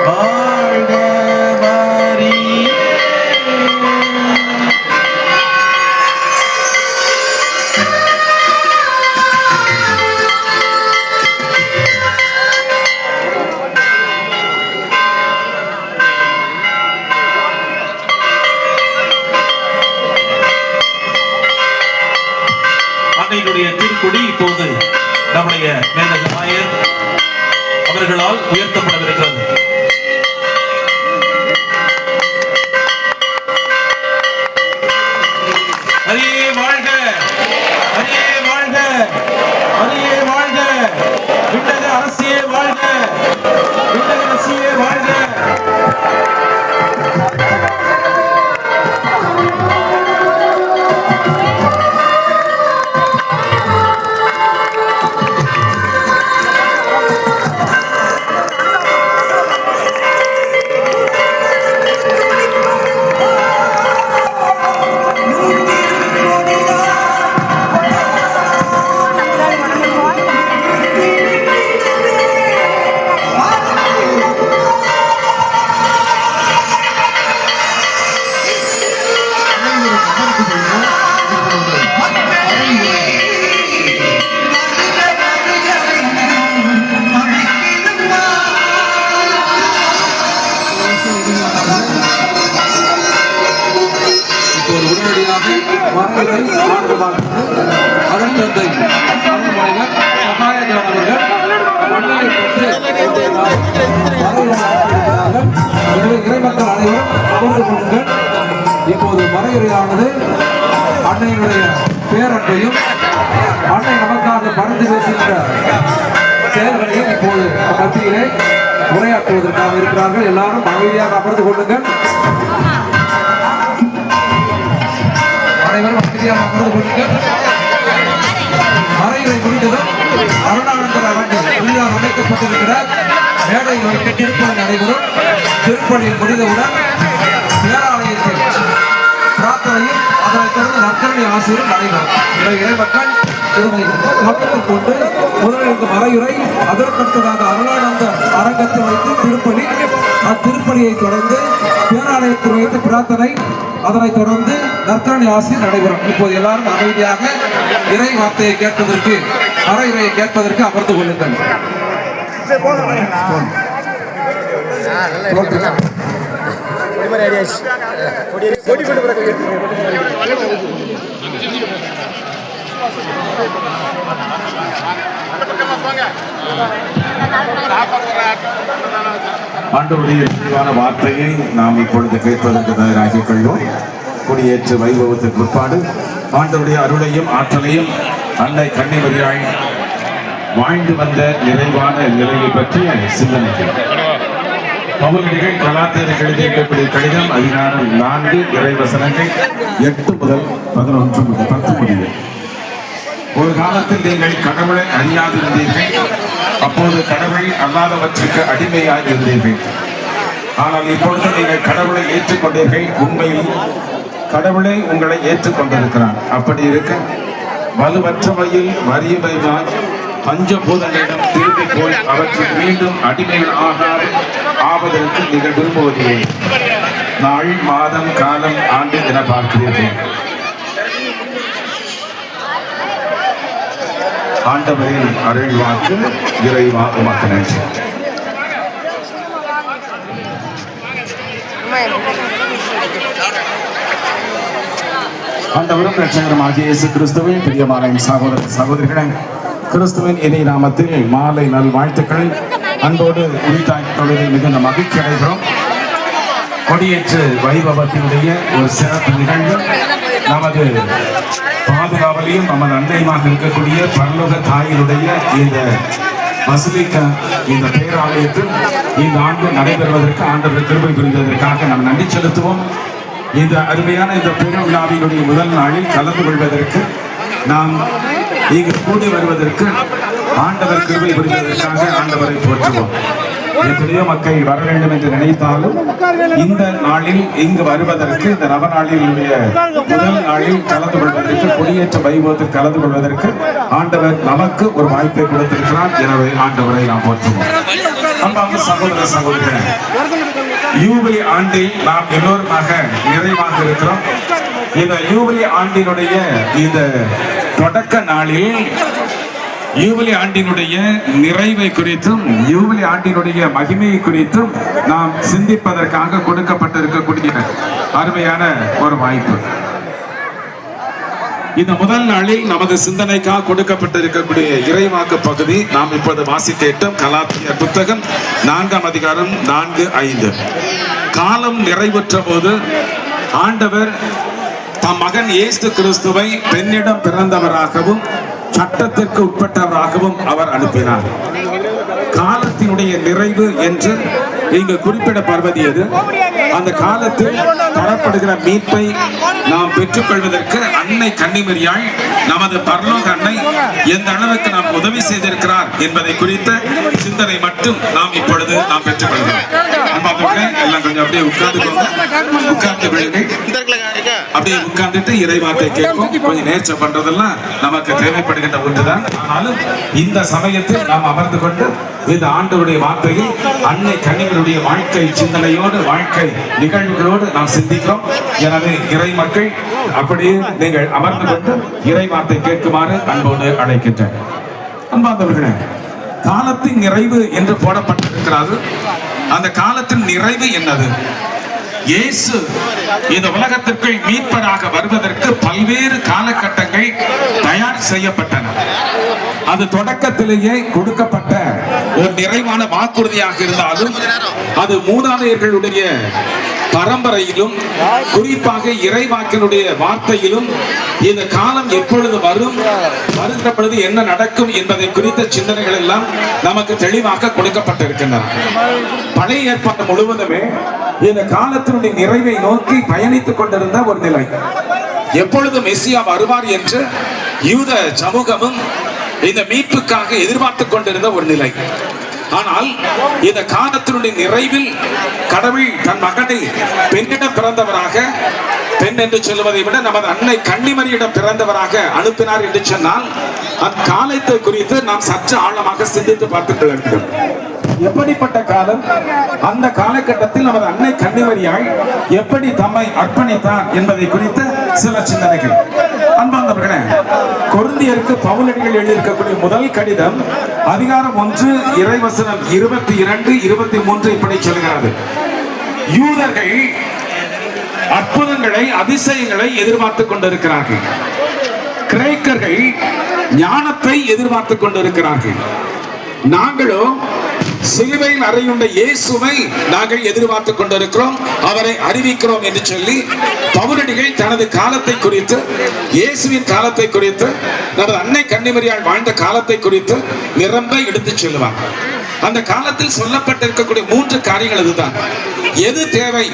[SPEAKER 2] வாழ்க மாரியே. அன்னையினுடைய திருக்குடி இப்போது நம்முடைய மேதகு ஆயர் அவர்களால் உயர்த்தப்படவிருக்கிறது. ஹரியே வாழ்க, ஹரியே வாழ்க, ஹரியே வாழ்க. விண்ணக அரசியே வாழ்க, விண்ணக அரசியே வாழ்க.
[SPEAKER 6] இப்போது உடனடியாக மரங்களை ஆண்டுவார்கள். அதன் தந்தை அருள்மொழிவர் சகாயஜான் அவர்கள் மண்ணிலை பெற்று எனவே இறைமக்கள் அனைவரும் அமர்ந்து கொள்ளுங்கள். இப்போது மறையுரையானது அன்னையினுடைய பேரன்பையும் அன்னை நமக்காக பறந்து பேசுகின்ற செயல்களையும் இப்போது மத்தியிலே உரையாற்றுவதற்காக இருக்கிறார்கள். எல்லாரும் அமைதியாக அமர்ந்து கொள்ளுங்கள். அனைவரும் அமைதியாக அமர்ந்து கொள்ளுங்கள். மறையுரை முடிந்ததும் அருணானந்தர் அவர்கள் புதிதாக அமைக்கப்பட்டிருக்கிற மேடையில் வைக்க திருப்பணி நடைபெறும். திருப்பணியில் முடிந்தவுடன் பேராலயத்தில் பிரார்த்தனையும் அதனைத் தொடர்ந்து நற்கருணை ஆசிரியர் நடைபெறும். இறைமக்கள் இதனை கவனத்தில் கொண்டு முதலில் இந்த மறையுரை, அதற்கடுத்ததாக அருணானந்தர் அரங்கத்தில் வைத்து திருப்பணி, அத்திருப்பணியை தொடர்ந்து பேராலயத்தில் வைத்து பிரார்த்தனை, அதனைத் தொடர்ந்து நற்கருணை ஆசிரியர் நடைபெறும். இப்போது எல்லாரும் அமைதியாக இறை வார்த்தையை கேட்பதற்கு, மறையுரையை கேட்பதற்கு அமர்ந்து கொள்ளுங்கள்.
[SPEAKER 8] ஆண்டவருடைய தெளிவான வார்த்தையை நாம் இப்பொழுது கேட்பதற்கு தயாராகிக் கொள்வோம். கொடியேற்று வைபவத்திற்கு பிற்பாடு ஆண்டவருடைய அருளையும் ஆற்றலையும் அன்னை கன்னிமரியாய் வாழ்ந்து வந்த நிறைவான நிலையை பற்றிய சிந்தனைகள். பவுலடிகள் கலாத்தியருக்கு எழுதிய கடிதம் அதிகாரம் 4 இறைவசனங்கள் 8 முதல் 11 முதல் 10 முடிவு. ஒரு காலத்தில் நீங்கள் கடவுளை அறியாதிருந்தீர்கள், அப்போது கடவுள் அல்லாதவற்றுக்கு அடிமையாக இருந்தீர்கள். ஆனால் இப்பொழுது நீங்கள் கடவுளை ஏற்றுக்கொண்டீர்கள். உண்மையில் கடவுளை உங்களை ஏற்றுக்கொண்டிருக்கிறார். அப்படி இருக்க வலுவற்றவையில் வறியவையாய் பஞ்சபூதங்களிடம் திரும்பி போய் அவற்றுக்கு மீண்டும் அடிமைகள் ஆவதற்கு நீங்கள் விரும்புவதில்லை. நாள், மாதம், காலம், ஆண்டு என பார்க்கிறீர்கள். ஆண்டவரின் அருள் வாக்கு. இறைவா உமக்கு நன்றி.
[SPEAKER 3] அம்மா
[SPEAKER 8] ஆண்டவரும் இரட்சகருமாகிய இயேசு கிறிஸ்துவின் பிரியமான சகோதர சகோதரிகளே, கிறிஸ்துவின் இனிய நாமத்தில் மாலை நல் வாழ்த்துக்களை அன்போடு உரித்தாய் தொழிலில் மிகுந்த மகிழ்ச்சி அடைகிறோம். கொடியேற்று வைபவத்தினுடைய ஒரு சிறப்பு நிகழ்வு நமது பாதுகாவலையும் நமது அன்னையுமாக இருக்கக்கூடிய பரலோக தாயினுடைய இந்த பசிலிக்கா இந்த பேராலயத்தில் இந்த ஆண்டு நடைபெறுவதற்கு ஆண்டவர் கிருபை புரிந்ததற்காக நாம் நன்றி செலுத்துவோம். இந்த அருமையான இந்த பெருவிழாவினுடைய முதல் நாளில் கலந்து கொள்வதற்கு நாம் இங்கு கூடி வருவதற்கு ஆண்டவர் கிருபை புரிந்ததற்காக ஆண்டவரை போற்றுவோம். எத்தனையோ மக்கள் வர வேண்டும் என்று நினைத்தாலும் இந்த நாளில் இங்கு வருவதற்கு, இந்த நவ நாளினுடைய முதல் நாளில் கலந்து கொள்வதற்கு, கொடியேற்ற வைபவத்தில் கலந்து கொள்வதற்கு ஆண்டவர் நமக்கு ஒரு வாய்ப்பை கொடுத்திருக்கிறார். எனவே ஆண்டவரை நாம் போற்றுவோம். அன்பார்ந்த சகோதர சகோதரிகளே, யூபிலி ஆண்டில் நாம் எல்லோருமாக நிறைவாக இருக்கிறோம். இந்த யூபிலி ஆண்டினுடைய இந்த தொடக்க நாளில் யூபிலி ஆண்டினுடைய நிறைவை குறித்தும் யூபிலி ஆண்டினுடைய மகிமையை குறித்தும் நாம் சிந்திப்பதற்காக கொடுக்கப்பட்டிருக்கக்கூடிய அருமையான ஒரு வாய்ப்பு. இந்த முதல் நாளில் நமது சிந்தனைக்காக கொடுக்கப்பட்டிருக்கக்கூடிய இறைவாக்கு பகுதி நாம் இப்போது வாசிக்க கேட்டோம். கலாத்தியர் புத்தகம் 4ஆம் அதிகாரம் 4-5. காலம் நிறைவுற்ற போது ஆண்டவர் தம் மகன் இயேசு கிறிஸ்துவை பெண்ணிடம் பிறந்தவராகவும் சட்டத்திற்கு உட்பட்டவராகவும் அவர் அனுப்பினார். காலத்தினுடைய நிறைவு என்று இங்கு குறிப்பிடப்படுவது எது? அந்த காலத்தில் தரப்படுகிற மீட்பை நாம் பெற்றுக்கொள்வதற்கு அன்னை கன்னிமரியாள், நமது பரலோக அன்னை எந்த அளவுக்கு நாம் உதவி செய்திருக்கிறார் என்பதை குறித்த சிந்தனை மட்டும் நாம் இப்பொழுது நாம் பெற்றுக்கொள்கிறோம். எல்லாம் கொஞ்சம் அப்படியே உட்கார்ந்துக்கோங்க, உட்கார்ந்து விடுங்க. அப்படியே உட்கார்ந்துட்டு இறைவார்த்தை கேட்போம். கொஞ்சம் நேர்ச்சை பண்றதெல்லாம் நமக்கு தேவைப்படுகின்ற ஒன்றுதான். ஆனாலும் இந்த சமயத்தில் நாம் அமர்ந்து கொண்டு இந்த ஆண்டவருடைய வார்த்தையை அன்னை கன்னிமரியுடைய வாழ்க்கை சிந்தனையோடு, வாழ்க்கை நிகழ்வுகளோடு நாம் சிந்திக்கிறோம். எனவே இறை மக்கள் அப்படியே நீங்கள் அமர்ந்து கொண்டு இறை வார்த்தை கேட்குமாறு அன்போடு அழைக்கின்றேன். அன்பார்ந்தவர்களே, காலத்தின் நிறைவு என்று போடப்பட்டிருக்கிறது. அந்த காலத்தின் நிறைவு என்னது? இயேசு இந்த உலகத்திற்குள் மீட்பராக வருவதற்கு பல்வேறு காலகட்டங்கள் தயார் செய்யப்பட்டன. அது தொடக்கத்திலேயே கொடுக்கப்பட்ட ஒரு நிறைவான வாக்குறுதியாக இருந்தாலும், அது மூதாதையர்களுடைய பரம்பரையிலும் குறிப்பாக இறைவாக்கினுடைய வார்த்தையிலும் இந்த காலம் எப்பொழுது வரும், வருகிற பொழுது என்ன நடக்கும் என்பதை குறித்த சிந்தனைகள் எல்லாம் நமக்கு தெளிவாக கொடுக்கப்பட்டிருக்கின்றன. பழைய ஏற்பாடு முழுவதுமே இந்த காலத்தினுடைய நிறைவை நோக்கி பயணித்துக் கொண்டிருந்த ஒரு நிலை. எப்பொழுது மெசியா வருவார் என்று யூத சமூகமும் இந்த மீட்புக்காக எதிர்பார்த்துக் கொண்டிருந்த ஒரு நிலை. ஆனால் இந்த காலத்தினுடைய நிறைவில் கடவுள் தன் மகனை பெண்ணிடம் பிறந்தவராக, பெண் என்று சொல்வதை விட நமது அன்னை கன்னிமரியிடம் பிறந்தவராக அனுப்பினார் என்று சொன்னால், அக்காலத்தை குறித்து நாம் சற்று ஆழமாக சிந்தித்து பார்த்துக் கொள்ள வேண்டும். எப்படிப்பட்ட காலம்? அந்த காலகட்டத்தில் நமது அன்னை கன்னிமரியாள் எப்படி தம்மை அர்ப்பணித்தார் என்பதை குறித்த சில சிந்தனைகள். அன்பார்ந்தவர்களே, கொரிந்தியருக்கு பவுலடிகள் எழுதியிருக்கக்கூடிய முதல் கடிதம் அதிகாரம் 1 இறைவசனம் 22-23 இப்படி சொல்கிறது. யூதர்கள் அற்புதங்களை, அதிசயங்களை எதிர்பார்த்துக் கொண்டிருக்கிறார்கள். கிரேக்கர்கள் ஞானத்தை எதிர்பார்த்துக் கொண்டிருக்கிறார்கள். நாங்களோ சிலுவையில் அறையுண்ட இயேசுவை நாங்கள் எதிர்பார்த்துக் கொண்டிருக்கிறோம், அவரை அறிவிக்கிறோம் என்று சொல்லி பவுலடிகள் தனது காலத்தை குறித்து, இயேசுவின் காலத்தை குறித்து, நமது அன்னை கன்னிமரியாள் வாழ்ந்த காலத்தை குறித்து நிரம்ப எடுத்துச் சொல்லுவார். அந்த காலத்தில் சொல்லப்பட்டிருக்கக்கூடிய 3 காரியங்கள் இதுதான். எது தேவை?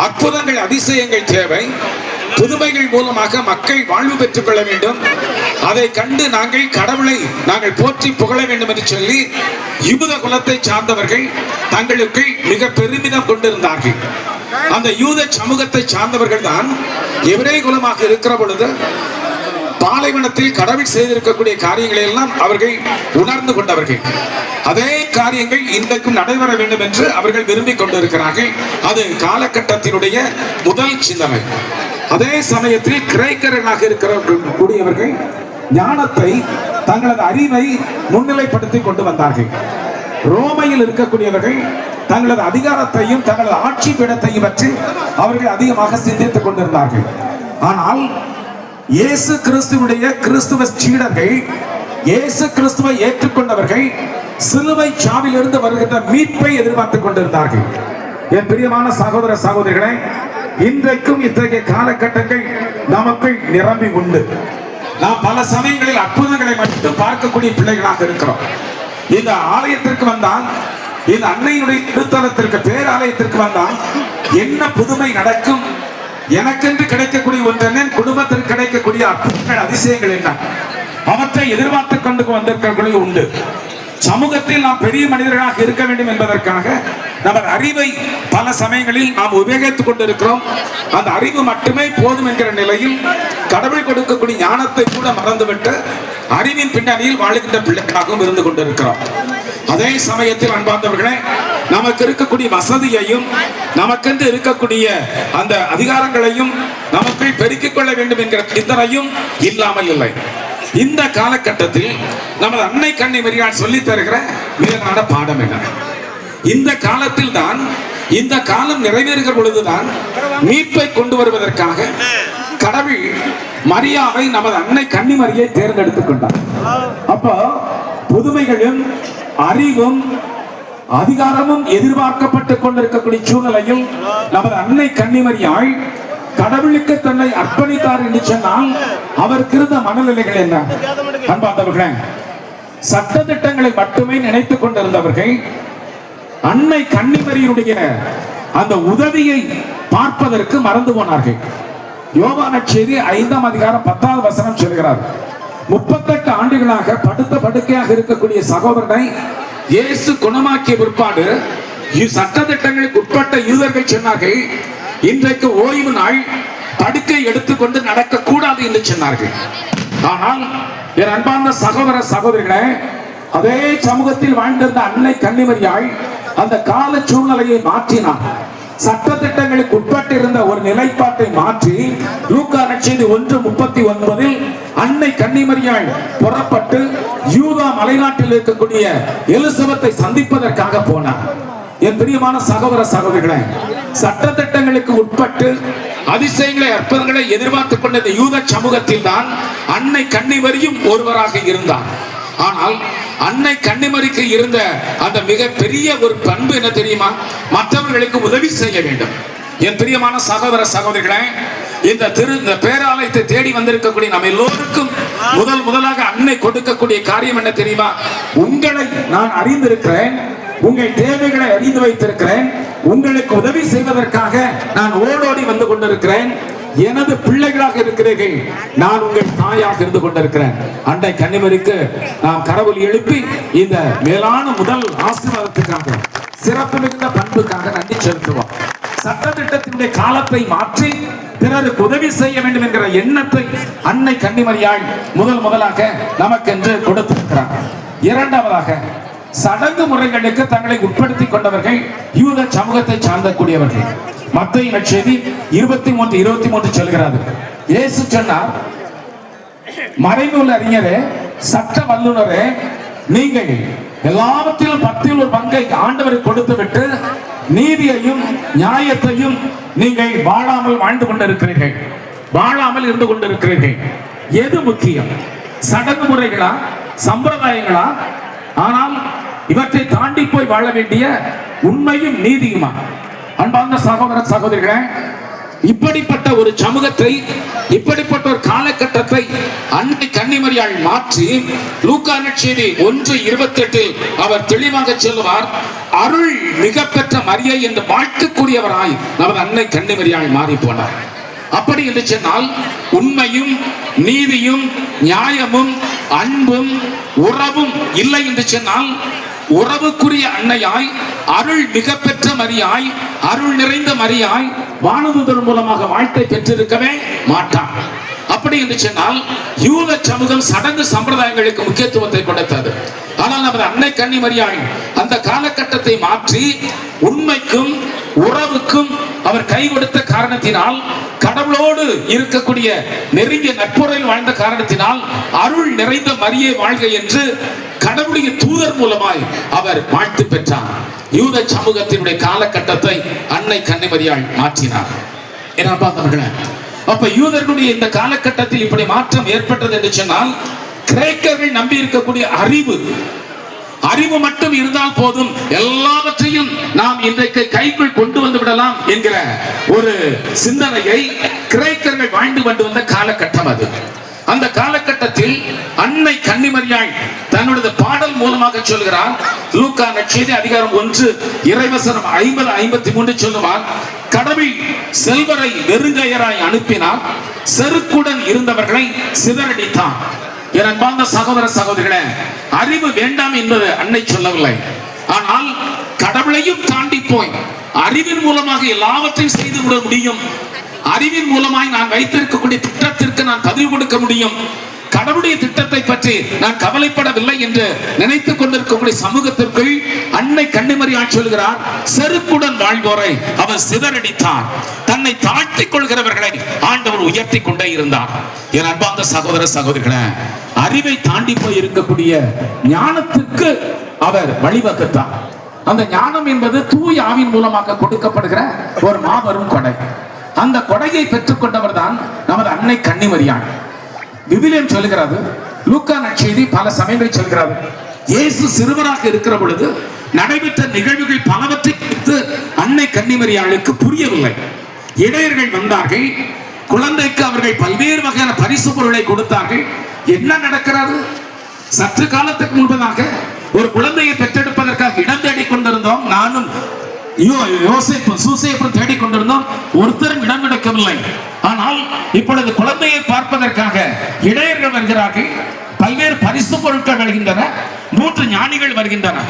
[SPEAKER 8] அற்புதங்கள், அதிசயங்கள் தேவை. புதுமைகள் மூலமாக மக்கள் வாழ்வு பெற்றுக் கொள்ள வேண்டும். அதை கண்டு நாங்கள் கடவுளை நாங்கள் போற்றி புகழ வேண்டும் என்று சொல்லி யூத குலத்தை சார்ந்தவர்கள் தங்களுக்கு மிக பெருமிதம் கொண்டிருந்தார்கள். அந்த யூத சமூகத்தை சார்ந்தவர்கள் தான் எபிரேய குலமாக இருக்கிற பொழுது பாலைவனத்தில் கடவுள் செய்திருக்கக்கூடிய காரியங்களை எல்லாம் அவர்கள் உணர்ந்து கொண்டவர்கள். அதே காரியங்கள் இன்றைக்கும் நடைபெற வேண்டும் என்று அவர்கள் விரும்பிக் கொண்டிருக்கிறார்கள். அது காலகட்டத்தினுடைய முதல் சிந்தனை. அதே சமயத்தில் கிரேக்கர்களாக இருக்கக்கூடியவர்கள் ஞானத்தை, தங்களது அறிவை முன்னிலைப்படுத்திக் கொண்டு வந்தார்கள். ரோமையில் இருக்கக்கூடியவர்கள் தங்களது அதிகாரத்தையும் தங்களது ஆட்சி பீடத்தையும் பற்றி அவர்கள் அதிகமாக சிந்தித்துக் கொண்டிருந்தார்கள். ஆனால் இயேசு கிறிஸ்துவுடைய கிறிஸ்துவ சீடர்கள், இயேசு கிறிஸ்துவை ஏற்றுக்கொண்டவர்கள் சிலுவை சாவிலிருந்து வருகின்ற மீட்பை எதிர்பார்த்துக் கொண்டிருந்தார்கள். என் பிரியமான சகோதர சகோதரிகளே, இன்றைக்கும் இத்தகைய காலகட்டங்கள் நமக்குள் நிரம்பி உண்டு. நாம் பல சமயங்களில் அற்புதங்களை மட்டும் பார்க்கக்கூடிய பிள்ளைகளாக இருக்கிறோம். இந்த ஆலயத்திற்கு வந்தால், இந்த அன்னையினுடைய திருத்தலத்திற்கு பேராலயத்திற்கு வந்தால் என்ன புதுமை நடக்கும், எனக்கென்று கிடைக்கக்கூடிய ஒன்றென்ன, குடும்பத்திற்கு கிடைக்கக்கூடிய அற்புதங்கள் அதிசயங்கள் என்ன, அவற்றை எதிர்பார்த்துக் கொண்டு வந்திருக்கிறவர்களும் உண்டு. சமூகத்தில் நாம் பெரிய மனிதர்களாக இருக்க வேண்டும் என்பதற்காக நமது அறிவை பல சமயங்களில் நாம் உபயோகித்துக் கொண்டிருக்கிறோம். அந்த அறிவு மட்டுமே போதும் என்கிற நிலையில் கடவுள் கொடுக்கக்கூடிய ஞானத்தை கூட மறந்துவிட்டு அறிவின் பின்னணியில் வாழ்கின்ற பிள்ளைகளாகவும் இருந்து கொண்டிருக்கிறோம். அதே சமயத்தில் அன்பார்ந்தவர்களே, நமக்கு இருக்கக்கூடிய வசதியையும் நமக்கென்று இருக்கக்கூடிய அந்த அதிகாரங்களையும் நமக்கு பெருக்கிக் கொள்ள வேண்டும் என்கிற சிந்தனையும் இல்லாமல் இல்லை. இந்த காலகட்டத்தில் நமது அன்னை கன்னி மரியாள் சொல்லி தருகிற மேலான பாடம் என்ன? இந்த காலத்தில் தான், இந்த காலம் நிறைவேறுகிற பொழுதுதான் மீட்பை கொண்டு வருவதற்காக கடவுள் மரியாவை, நமது அன்னை கன்னி மரியை தேர்ந்தெடுத்துக் கொண்டார். அப்போ புதுமைகளும் அறிவும் அதிகாரமும் எதிர்பார்க்கப்பட்டுக் கொண்டிருக்கக்கூடிய சூழ்நிலையில் நமது அன்னை கன்னி மரியாள் கடவுளுக்கு தன்னை அர்ப்பணித்தார் என்று சொன்னால் அவருக்கு இருந்த மனநிலைகள் என்ன? அன்பார்ந்தவர்களே, சட்ட திட்டங்களை மட்டுமே நினைத்துக் கொண்டிருந்தவர்கள் அன்னை கன்னிமரியுடைய அந்த உதவியை பார்ப்பதற்கு மறந்து போனார்கள். யோவான் நற்செய்தி 5ஆம் அதிகாரம் 10வது வசனம் சொல்கிறார், 38 ஆண்டுகளாக படுத்த படுக்கையாக இருக்கக்கூடிய சகோதரனை இயேசு குணமாக்கிய பிற்பாடு சட்ட திட்டங்களுக்கு உட்பட்ட யூதர்கள் சொன்னார்கள், இன்றைக்கு ஓய்வு நாள், படுக்கை எடுத்துக்கொண்டு நடக்க கூடாது என்று சொன்னார்கள். ஆனால் என் அன்பார்ந்த சகோதர சகோதரிகளே, அதே சமூகத்தில் வாழ்ந்திருந்த அன்னை கன்னிமரியாள் அந்த கால சூழ்நிலையை மாற்றினார். சட்ட திட்டங்களுக்கு உட்பட்டிருந்த ஒரு நிலைப்பாட்டை மாற்றி லூக்கா நற்செய்தி 1:39 அன்னை கன்னிமரியாள் புறப்பட்டு யூதா மலைநாட்டில் இருக்கக்கூடிய எலிசபெத்தை சந்திப்பதற்காக போனார். என் பிரியமான சகோதர சகோதரிகளே, சட்ட திட்டங்களுக்கு உட்பட்டு அதிசயங்களை அற்புதங்களை எதிர்பார்த்துக் கொண்ட இந்த யூத சமூகத்தில் தான் அன்னை கன்னிமரியும் ஒருவராக இருந்தார். ஆனால் அன்னை கன்னிமரிக்கு இருந்த அந்த மிக பெரிய ஒரு பண்பு என்ன தெரியுமா? மற்றவர்களுக்கு உதவி செய்ய வேண்டும். என் பிரியமான சகோதர சகோதரிகளே, இந்த பேராலயத்தை தேடி வந்திருக்கக்கூடிய நம்ம எல்லோருக்கும் முதலாக அன்னை கொடுக்கக்கூடிய காரியம் என்ன தெரியுமா? உங்களை நான் அறிந்திருக்கிறேன், உங்கள் தேவைகளை அறிந்து வைத்திருக்கிறேன், உங்களுக்கு உதவி செய்வதற்காக நான் ஓடோடி வந்து கொண்டிருக்கிறேன், எனது பிள்ளைகளாக இருக்கிறீர்கள், நான் உங்கள் தாயாக இருந்து கொண்டிருக்கிறேன். அன்னை கன்னிமரிக்கு நாம் கரவொலி எழுப்பி இந்த மேலான முதல் ஆசீர்வாதத்துக்காக, சிறப்பு மிகுந்த பண்புக்காக நன்றி செலுத்துவோம். சட்டத்திட்டத்தினுடைய காலத்தை மாற்றி பிறருக்கு உதவி செய்ய வேண்டும் என்கிற எண்ணத்தை அன்னை கன்னிமரியாள் முதலாக நமக்கென்று கொடுத்திருக்கிறார். இரண்டாவதாக, சடங்கு முறைகளுக்கு தங்களை உட்படுத்திக் கொண்டவர்கள் யூத சமூகத்தை சார்ந்தக்கூடியவர்கள். மத்தேயு நற்செய்தி 23:23 சொல்கிறது, இயேசு சொன்னார், மறைநூல் அறிஞரே, சட்ட வல்லுநரே, நீங்கள் எல்லாவற்றிலும் 10ல் ஒரு பங்கை ஆண்டவருக்கு கொடுத்து விட்டு நீதியையும் நியாயத்தையும் நீங்கள் வாழாமல் வாழ்ந்து கொண்டிருக்கிறீர்கள், வாழாமல் இருந்து கொண்டிருக்கிறீர்கள். எது முக்கியம்? சடங்கு முறைகளா, சம்பிரதாயங்களா? ஆனால் இவற்றை தாண்டி போய் வாழ வேண்டிய உண்மையும் நீதியுமா? அன்பார்ந்த சகோதர சகோதரிகளே, இப்படிப்பட்ட ஒரு சமூகத்தை, இப்படிப்பட்ட ஒரு காலகட்டத்தை அன்னை கன்னிமரியாள் மாற்றி லூக்கா நற்செய்தி 1:28 அவர் தெளிவாக சொல்லுவார், அருள் மிக பெற்ற மரியை என்று வாழ்த்துக்குரியவராய் நமது அன்னை கன்னிமரியாள் மாறி போனார். அப்படி என்று சொன்னால் உண்மையும் நீதியும் நியாயமும் அன்பும் உறவும் இல்லை என்று சொன்னால் உறவுக்குரிய அன்னையாய், அருள் மிக பெற்ற மரியாய், அருள் நிறைந்த மரியாய் வானதூதர் மூலமாக வாழ்க்கை பெற்றிருக்கவே மாட்டார். அப்படி என்று சொன்னால் யூத சமூகம் சடங்கு சம்பிரதாயங்களுக்கு முக்கியத்துவத்தை கொடுத்தது. ஆனால் நமது அன்னை கன்னிமரியாள் அந்த காலகட்டத்தை மாற்றி உண்மைக்கும் உறவுக்கும் அவர் கை கொடுத்த காரணத்தினால், கடவுளோடு இருக்கக்கூடிய நெருங்கிய நட்புறையில் வாழ்ந்த காரணத்தினால் அருள் நிறைந்த மரியை வாழ்க என்று கடவுளுடைய தூதர் மூலமாய் அவர் வாழ்த்து பெற்றார். யூத சமூகத்தினுடைய காலகட்டத்தை அன்னை கன்னிமரியாள் மாற்றினார். அப்ப யூதர்களுடைய இந்த காலகட்டத்தில் இப்படி மாற்றம் ஏற்பட்டது என்று சொன்னால், கிரேக்கர்கள் நம்பி இருக்கக்கூடிய அறிவு மட்டும் இருந்தால் போதும், எல்லாவற்றையும் நாம் இன்றைக்கு கைக்குள் கொண்டு வந்து விடலாம் என்கிற ஒரு சிந்தனையை கிரேக்கர்கள் வாழ்ந்து கொண்டு வந்த காலகட்டம் அது. அந்த காலகட்டத்தில் அன்னை கன்னிமரியாள் தன்னுடைய பாடல் மூலமாக சொல்கிறார். லூக்கா நற்செய்தி அதிகாரம் 1 இறைவசனம் 50-53 சொல்லுவார், கடவுள் செல்வரை வெறுங்கையராய் அனுப்பினார், செருக்குடன் இருந்தவர்களை சிதறடித்தார். என் அன்பார்ந்த சகோதர சகோதரிகளே, அறிவு வேண்டாம் என்பது அன்னை சொல்லவில்லை. ஆனால் கடவுளையும் தாண்டி போய் அறிவின் மூலமாக எல்லாவற்றையும் செய்து விட முடியும். அறிவின் மூலமாய் நான் வைத்திருக்கக்கூடிய திட்டத்திற்கு நான் பதில் கொடுக்க முடியும். கடவுளுடைய திட்டத்தை பற்றி நான் கவலைப்படவில்லை என்று நினைத்துக் கொண்டிருக்கக்கூடிய சமூகத்திற்குள் அன்னை கன்னிமரியாள் சொல்கிறார், செருக்குடன் வாழ்வோரை அவர் சிதறடித்தார், தன்னை தாழ்த்திக் கொள்கிறவர்களை ஆண்டவர் உயர்த்தி கொண்டே இருந்தார். என் அன்பார்ந்த சகோதர சகோதரிகளே, அறிவை தாண்டி போய் இருக்கக்கூடிய ஞானத்திற்கு அவர் வழிவகுத்தார். அந்த ஞானம் என்பது தூய ஆவின் மூலமாக கொடுக்கப்படுகிற ஒரு மாபெரும் கொடை. அந்த கொடையை பெற்றுக் கொண்டவர் தான் நமது அன்னை கன்னிமரியாள். விவிலியம் சொல்கிறது, லூக்கா நற்செய்தி பல சமயங்களில் சொல்கிறது, இயேசு சிறுவராக இருக்கிற பொழுது நடைபெற்ற நிகழ்வுகள் பலவற்றை குறித்து அன்னை கன்னிமரியாளுக்கு புரியவில்லை. இடையர்கள் வந்தார்கள், குழந்தைக்கு அவர்கள் பல்வேறு வகையான பரிசு பொருளை கொடுத்தார்கள். என்ன நடக்கிறது? சற்று காலத்துக்கு முன்பதாக ஒரு குழந்தையை பெற்றெடுப்பதற்காக இடம் தேடிக் கொண்டிருந்தோம். நானும் யோசேப்பும் தேடிக் கொண்டிருந்தோம். ஒருத்தரும் இடம் கிடைக்கவில்லை. ஆனால் இப்பொழுது குழந்தையை பார்ப்பதற்காக இடையர்கள் வருகிறார்கள், பல்வேறு பரிசு பொருட்கள் வருகின்றன, 3 ஞானிகள் வருகின்றன.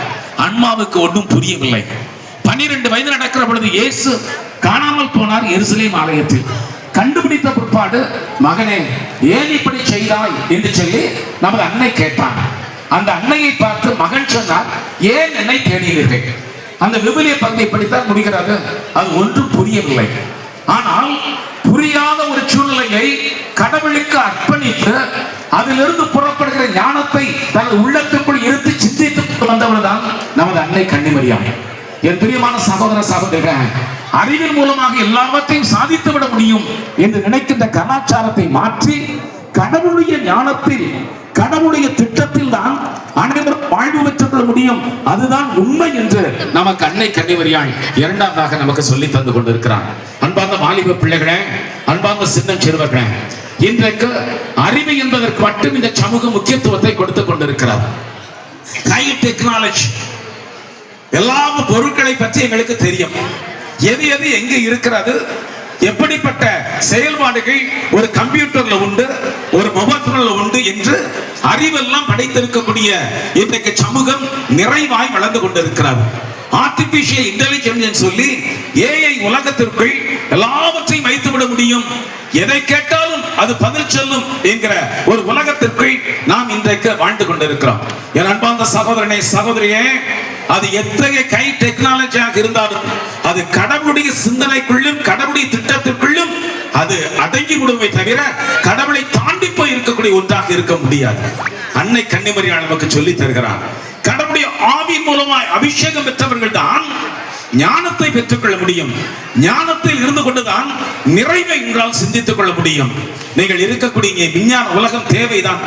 [SPEAKER 8] அன்மாவுக்கு ஒன்றும் புரியவில்லை. 12 வயது நடக்கிற பொழுது இயேசு காணாமல் போனார் எருசலேம் ஆலயத்தில். கண்டுபிடித்த பிற்பாடு, மகனே ஏன் இப்படி செய்தாய் என்று சொல்லி நமது அன்னை கேட்டான். அந்த அன்னையை பார்த்து மகன் சொன்னார், ஏன் என்னை தேடினீர்கள்? அந்த விவிலிய பகுதியை படித்தால் முடிகிறது, அது ஒன்றும் புரியவில்லை. ஆனால் புரியாத ஒரு சூழ்நிலையை கடவுளுக்கு அர்ப்பணித்து அதிலிருந்து புறப்படுகிற ஞானத்தை தனது உள்ளத்துக்குள் இருத்தி சிந்தித்து வந்தவர் தான் நமது அன்னை கன்னிமரியாள். என் பிரியமான சகோதர சகோதரிகள், அறிவின் மூலமாக எல்லாவற்றையும் சாதித்து விட முடியும் என்று நினைக்கின்ற கலாச்சாரத்தை மாற்றி கடவுளுடைய ஞானத்தில், கடவுளுடைய திட்டத்தில் தான் அனைவரும் வாழ்வு பெற்றுக் கொள்ள முடியும். அதுதான் உண்மை என்று நமக்கு அன்னை கன்னிமரியாள் இரண்டாவதாக நமக்கு சொல்லி தந்து கொண்டிருக்கிறார். அன்பார்ந்த வாலிப பிள்ளைகளே, அன்பார்ந்த சின்ன சிறுவர்களே, இன்றைக்கு அறிவு என்பதற்கு மட்டும் இந்த சமூக முக்கியத்துவத்தை கொடுத்துக் கொண்டிருக்கிறார். ஹை டெக்னாலஜி, எல்லா பொருட்களை பற்றி எங்களுக்கு தெரியும். எது எது எங்க இருக்கிறது, எப்படிப்பட்ட செயல்பாடுகள் ஒரு கம்ப்யூட்டர்ல உண்டு, ஒரு மொபைல் போன்ல உண்டு என்று அறிவெல்லாம் படைத்திருக்கக்கூடிய இன்றைக்கு சமூகம் நிறைவாய் வளர்ந்து கொண்டிருக்கிறது. ஆர்டிபிஷியல் இன்டெலிஜென்ஸ் சொல்லி ஏஐ உலகத்திற்குள் எல்லாவற்றையும் வைத்து விட முடியும். எதை கேட்டாலும் அது பதில் சொல்லும் என்கிற ஒரு உலகத்திற்குள் நாம் இன்றைக்கு வாழ்ந்து கொண்டிருக்கிறோம். என் அன்பார்ந்த சகோதரனே சகோதரியே, அது எத்தகைய கை டெக்னாலஜியாக இருந்தாலும் அது கடவுளுடைய சிந்தனைக்குள்ளும் கடவுளுடைய திட்டத்திற்குள்ளும் அது அடங்கி விடுமே தவிர கடவுளை தாண்டி போய் இருக்கக்கூடிய ஒன்றாக இருக்க முடியாது. அன்னை கன்னிமரியாள் நமக்கு சொல்லி தருகிறார். கடவுளுடைய ஆவியின் மூலமாய் அபிஷேகம் பெற்றவர்கள் தான் ஞானத்தை பெற்றுக்கொள்ள முடியும். ஞானத்தில் இருந்து கொண்டுதான் நிறைவை உங்களால் சிந்தித்துக் கொள்ள முடியும். நீங்கள் இருக்கக்கூடிய விஞ்ஞான உலகம் தேவைதான்,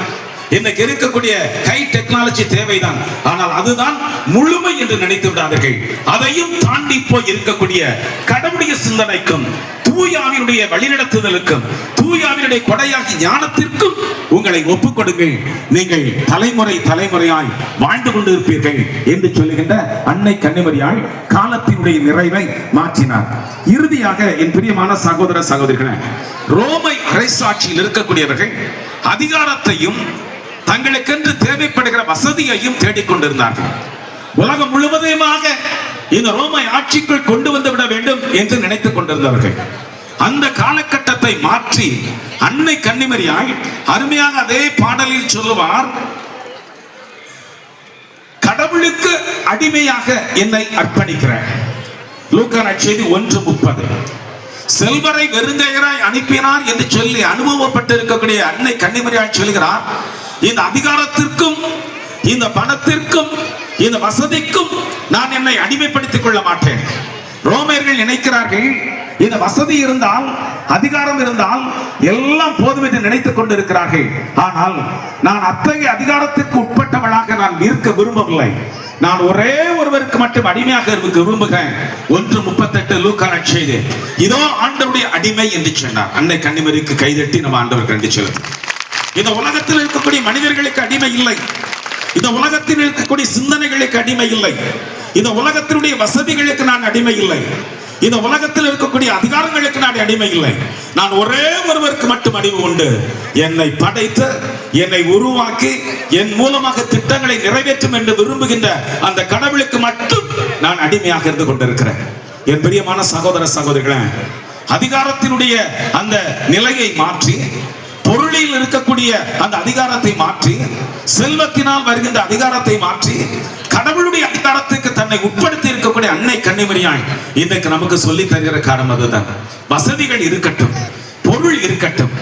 [SPEAKER 8] இன்னைக்கு இருக்கக்கூடிய ஹை டெக்னாலஜி தேவைதான். ஆனால் அதுதான் முழுமை என்று நினைத்து விடாதீர்கள். அதையும் தாண்டி போய் இருக்கக்கூடிய கடவுளுடைய சிந்தனைக்கும் தூயாவினுடைய வழிநடத்துதலுக்கும் தூயாவினுடைய கொடையாகி ஞானத்திற்கும் உங்களை ஒப்புக் கொடுங்கள். நீங்கள் தலைமுறை தலைமுறையாய் வாழ்ந்து கொண்டிருப்பீர்கள் என்று சொல்லுகின்ற அன்னை கன்னிமரியாள் காலத்தினுடைய நிறைவை மாற்றினார். இறுதியாக என் பிரியமான சகோதர சகோதரிகளே, ரோமை அரசாட்சியில் இருக்கக்கூடியவர்கள் அதிகாரத்தையும் தங்களுக்கென்று தேவைப்படுகிற வசதியையும் தேடிக்கொண்டிருந்தார்கள். உலகம் முழுவதுமாக இந்த ரோமை ஆட்சிக்குள் கொண்டு வந்து விட வேண்டும் என்று நினைத்துக் கொண்டிருந்தவர்கள். அந்த காலகட்டத்தை மாற்றி அன்னை கன்னிமரியாள் அருமையாக அதே பாடலில் சொல்லுவார், கடவுளுக்கு அடிமையாக என்னை அர்ப்பணிக்கிறேன். லூக்கா நற்செய்தி 1:30. செல்வரை வெறுங்கையராய் அனுப்பினார் என்று சொல்லி அனுபவப்பட்டிருக்கக்கூடிய அன்னை கன்னிமரியாள் சொல்கிறார், இந்த அதிகாரத்திற்கும் இந்த பணத்திற்கும் இந்த வசதிக்கும் நான் என்னை அடிமைப்படுத்திக் கொள்ள மாட்டேன். ரோமர்கள் நினைக்கிறார்கள், இந்த வசதி இருந்தால் அதிகாரம் இருந்தால் எல்லாம் போதும் என்று நினைத்துக் கொண்டிருக்கிறார்கள். ஆனால் நான் அத்தகைய அதிகாரத்திற்கு உட்பட்டவளாக நான் இருக்க விரும்பவில்லை. நான் ஒரே ஒருவருக்கு மட்டும் அடிமையாக இருக்க விரும்புகிறேன். 1:38 லூக்கா நற்செய்தி. இதோ ஆண்டவருடைய அடிமை என்று சொன்னார். அன்னை கன்னிமரிக்கு கைதட்டி நம்ம ஆண்டவர் கண்டு செல்லும். இந்த உலகத்தில் இருக்கக்கூடிய மனிதர்களுக்கு அடிமை இல்லை. இந்த உலகத்தில் இருக்கக்கூடிய சிந்தனைகளுக்கு அடிமை இல்லை. இந்த உலகத்தினுடைய வசதிகளுக்கு நான் அடிமை இல்லை. இந்த உலகத்தில் இருக்கக்கூடிய அதிகாரங்களுக்கு நான் அடிமை இல்லை. நான் ஒரே ஒருவருக்கு மட்டும் அடிமை உண்டு. என்னை படைத்து என்னை உருவாக்கி என் மூலமாக திட்டங்களை நிறைவேற்றும் என்று விரும்புகின்ற அந்த கடவுளுக்கு மட்டும் நான் அடிமையாக இருந்து கொண்டிருக்கிறேன். என் பிரியமான சகோதர சகோதரிகளே, அதிகாரத்தினுடைய அந்த நிலையை மாற்றி, பொருளில் இருக்கக்கூடிய அந்த அதிகாரத்தை மாற்றி, செல்வத்தினால் வருகின்ற அதிகாரத்தை மாற்றி, கடவுளுடைய அதிகாரத்துக்கு தன்னை உட்படுத்தி இருக்கக்கூடிய அன்னை கன்னிமரியாள் இன்றைக்கு நமக்கு சொல்லி தருகிற காரணம் அதுதான். வசதிகள் இருக்கட்டும், பொருள் இருக்கட்டும்,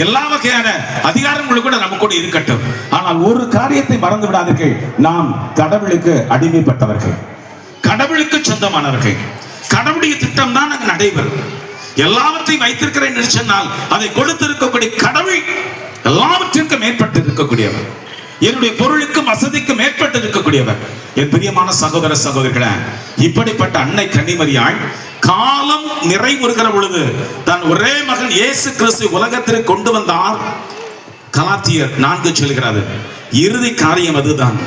[SPEAKER 8] எல்லா வகையான அதிகாரங்களும் கூட நமக்கு கூட இருக்கட்டும். ஆனால் ஒரு காரியத்தை மறந்து விடாதீர்கள், நாம் கடவுளுக்கு அடிமைப்பட்டவர்கள், கடவுளுக்கு சொந்தமானவர்கள். கடவுளுடைய திட்டம் தான் அங்கு நடைபெறும். எல்லாவற்றையும் வைத்திருக்கிறேன் என்று சொன்னால் அதை கொடுத்திருக்கக்கூடிய கடவுள் எல்லாவற்றிற்கும் மேற்பட்டு இருக்கக்கூடியவர். என்னுடைய பொருளுக்கும் வசதிக்கும் மேற்பட்டு இருக்கக்கூடியவர். என் பிரியமான சகோதர சகோதரிகளே, இப்படிப்பட்ட அன்னை கன்னிமரியாள் காலம் நிறைவுறுகிற பொழுது தன் ஒரே மகன் இயேசு கிறிஸ்து உலகத்திற்கு கொண்டு வந்தார். கலாத்தியர் 4 சொல்கிறது, இறுதி காரியம் அதுதான்.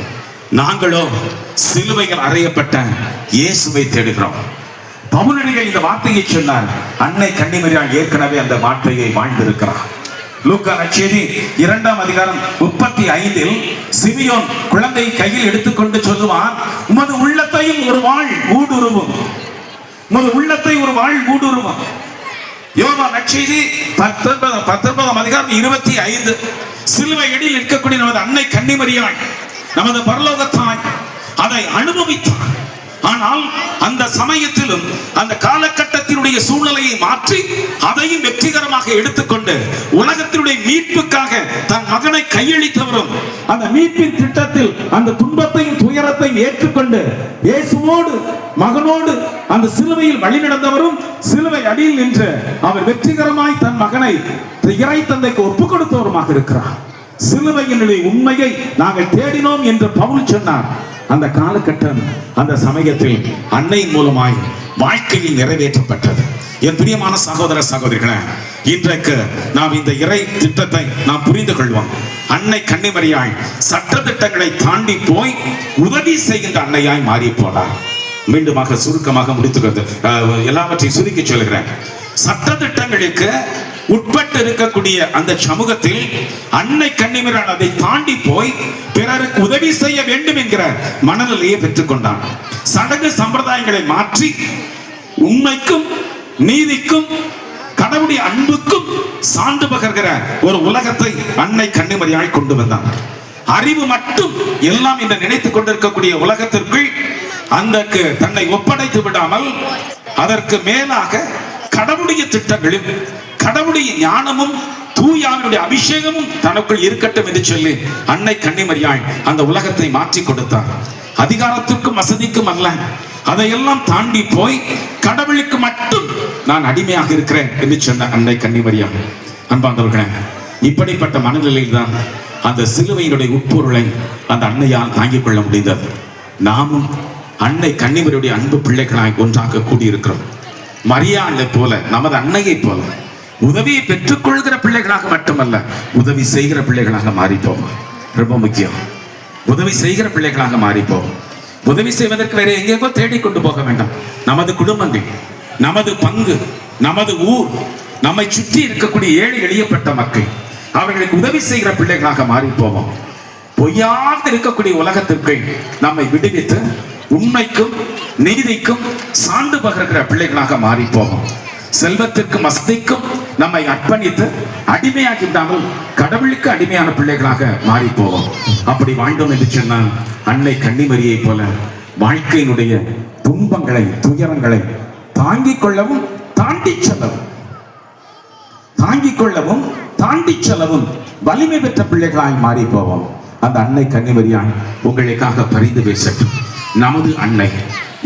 [SPEAKER 8] நாங்களோ சிலுவையில் அறையப்பட்ட இயேசுவை தேடுகிறோம். பவுலடிகள் இந்த வார்த்தையை சொன்னார். அன்னை கன்னிமரியாள் ஏற்கனவே அந்த வார்த்தையை வாழ்ந்திருக்கிறார். லூக்கா நற்செய்தி 2ஆம் அதிகாரம் 35 சிமியோன் குழந்தை கையில் எடுத்துக்கொண்டு சொல்லுவார், உமது உள்ளத்தையும் ஒரு வாழ் ஊடுருவும், உமது உள்ளத்தை ஒரு வாழ் ஊடுருவும். யோவான் நற்செய்தி 19ஆம் அதிகாரம் 25 சிலுவை எடில் இருக்கக்கூடிய நமது அன்னை கன்னிமரியாள், நமது பரலோக தாய் அதை அனுபவித்தார். ஆனால் அந்த சமயத்திலும் அந்த காலகட்டத்தினுடைய சூழ்நிலையை மாற்றி அதையும் வெற்றிகரமாக எடுத்துக்கொண்டு உலகத்தினுடைய மீட்புக்காக தன் மகனை கையளித்தவரும், அந்த மீட்பின் திட்டத்தில் அந்த துன்பத்தையும் துயரத்தையும் ஏற்றுக்கொண்டு இயேசுவோடு மகனோடு அந்த சிலுவையில் வழி நடந்தவரும், சிலுவை அடியில் நின்று அவர் வெற்றிகரமாய் தன் மகனை இறை தந்தைக்கு ஒப்புக் கொடுத்தவருமாக இருக்கிறார். சிலுவையினுடைய உண்மையை நாங்கள் தேடினோம் என்று பவுல் சொன்னார். அந்த காலகட்டம், அந்த சமயத்தில் அன்னை மூலமாய் வாழ்க்கையில் நிறைவேற்றப்பட்டது. என் பிரியமான சகோதர சகோதரிகளே, இன்றைக்கு நாம் இந்த இறை திட்டத்தை நாம் புரிந்து கொள்வோம். அன்னை கன்னிமரியாள் சட்ட திட்டங்களை தாண்டி போய் உதவி செய்கின்ற அன்னையாய் மாறி போனார். மீண்டுமாக சுருக்கமாக முடித்துக்கிறது, எல்லாவற்றையும் சுருக்கி சொல்கிறேன். சட்ட திட்டங்களுக்கு உட்பட்டு இருக்கக்கூடிய அந்த சமூகத்தில் அன்னை கன்னிமரியாள் அதை தாண்டி போய் பிறருக்கு உதவி செய்ய வேண்டும் என்கிற மனநிலையை பெற்றுக்கொண்டார். சடங்கு சம்பிரதாயங்களை மாற்றி உண்மைக்கும் நீதிக்கும் கடவுளுடைய அன்புக்கும் சான்று பகர்கிற ஒரு உலகத்தை அன்னை கன்னிமரியாள் கொண்டு வந்தார். அறிவு மட்டும் எல்லாம் என்று நினைத்துக் கொண்டிருக்கக்கூடிய உலகத்திற்குள் அந்தக்கு தன்னை ஒப்படைத்து விடாமல் அதற்கு மேலாக கடவுளுடைய திட்டங்களும் கடவுளுடைய ஞானமும் தூயாவினுடைய அபிஷேகமும் தனக்குள் இருக்கட்டும் என்று சொல்லி அன்னை கன்னிமரியாள் அந்த உலகத்தை மாற்றி கொடுத்தார். அதிகாரத்திற்கும் வசதிக்கும் அல்ல, அதையெல்லாம் தாண்டி போய் கடவுளுக்கு மட்டும் நான் அடிமையாக இருக்கிறேன் என்று சொன்ன அன்னை கன்னிமரியாள். அன்பார்ந்தவர்களே, இப்படிப்பட்ட மனநிலையில் தான் அந்த சிலுவையினுடைய உட்பொருளை அந்த அன்னையால் தாங்கிக் கொள்ள முடிந்தது. நாமும் அன்னை கன்னிமரியுடைய அன்பு பிள்ளைகளாய் ஒன்றாக கூடியிருக்கிறோம். மரியாதை போல, நமது அன்னையை போல உதவியை பெற்றுக்கொள்கிற பிள்ளைகளாக மட்டுமல்ல, உதவி செய்கிற பிள்ளைகளாக மாறிப்போம். ரொம்ப முக்கியம், உதவி செய்கிற பிள்ளைகளாக மாறிப்போம். உதவி செய்வதற்கு வேற எங்கேயோ தேடிக்கொண்டு போக வேண்டாம். நமது குடும்பங்கள், நமது பங்கு, நமது ஊர், நம்மை சுற்றி இருக்கக்கூடிய ஏழை எளியப்பட்ட மக்கள், அவர்களுக்கு உதவி செய்கிற பிள்ளைகளாக மாறி போவோம். பொய்யாக இருக்கக்கூடிய உலகத்திற்கு நம்மை விடுவித்து உண்மைக்கும் நீதிக்கும் சான்று பகர்கிற பிள்ளைகளாக மாறி போவோம். செல்வத்திற்கும் வசதிக்கும் நம்மை அர்ப்பணித்து அடிமையாகி விடாமல் கடவுளுக்கு அடிமையான பிள்ளைகளாக மாறி போவோம். அப்படி வாழ்ந்தோம் என்று சொன்னால் அன்னை கன்னிமரியை போல வாழ்க்கையினுடைய துன்பங்களை துயரங்களை தாங்கிக் கொள்ளவும் தாண்டி செல்லவும் வலிமை பெற்ற பிள்ளைகளாய் மாறி போவோம். அந்த அன்னை கன்னிமரியாள் உங்களுக்காக பரிந்து பேசட்டும். நமது அன்னை,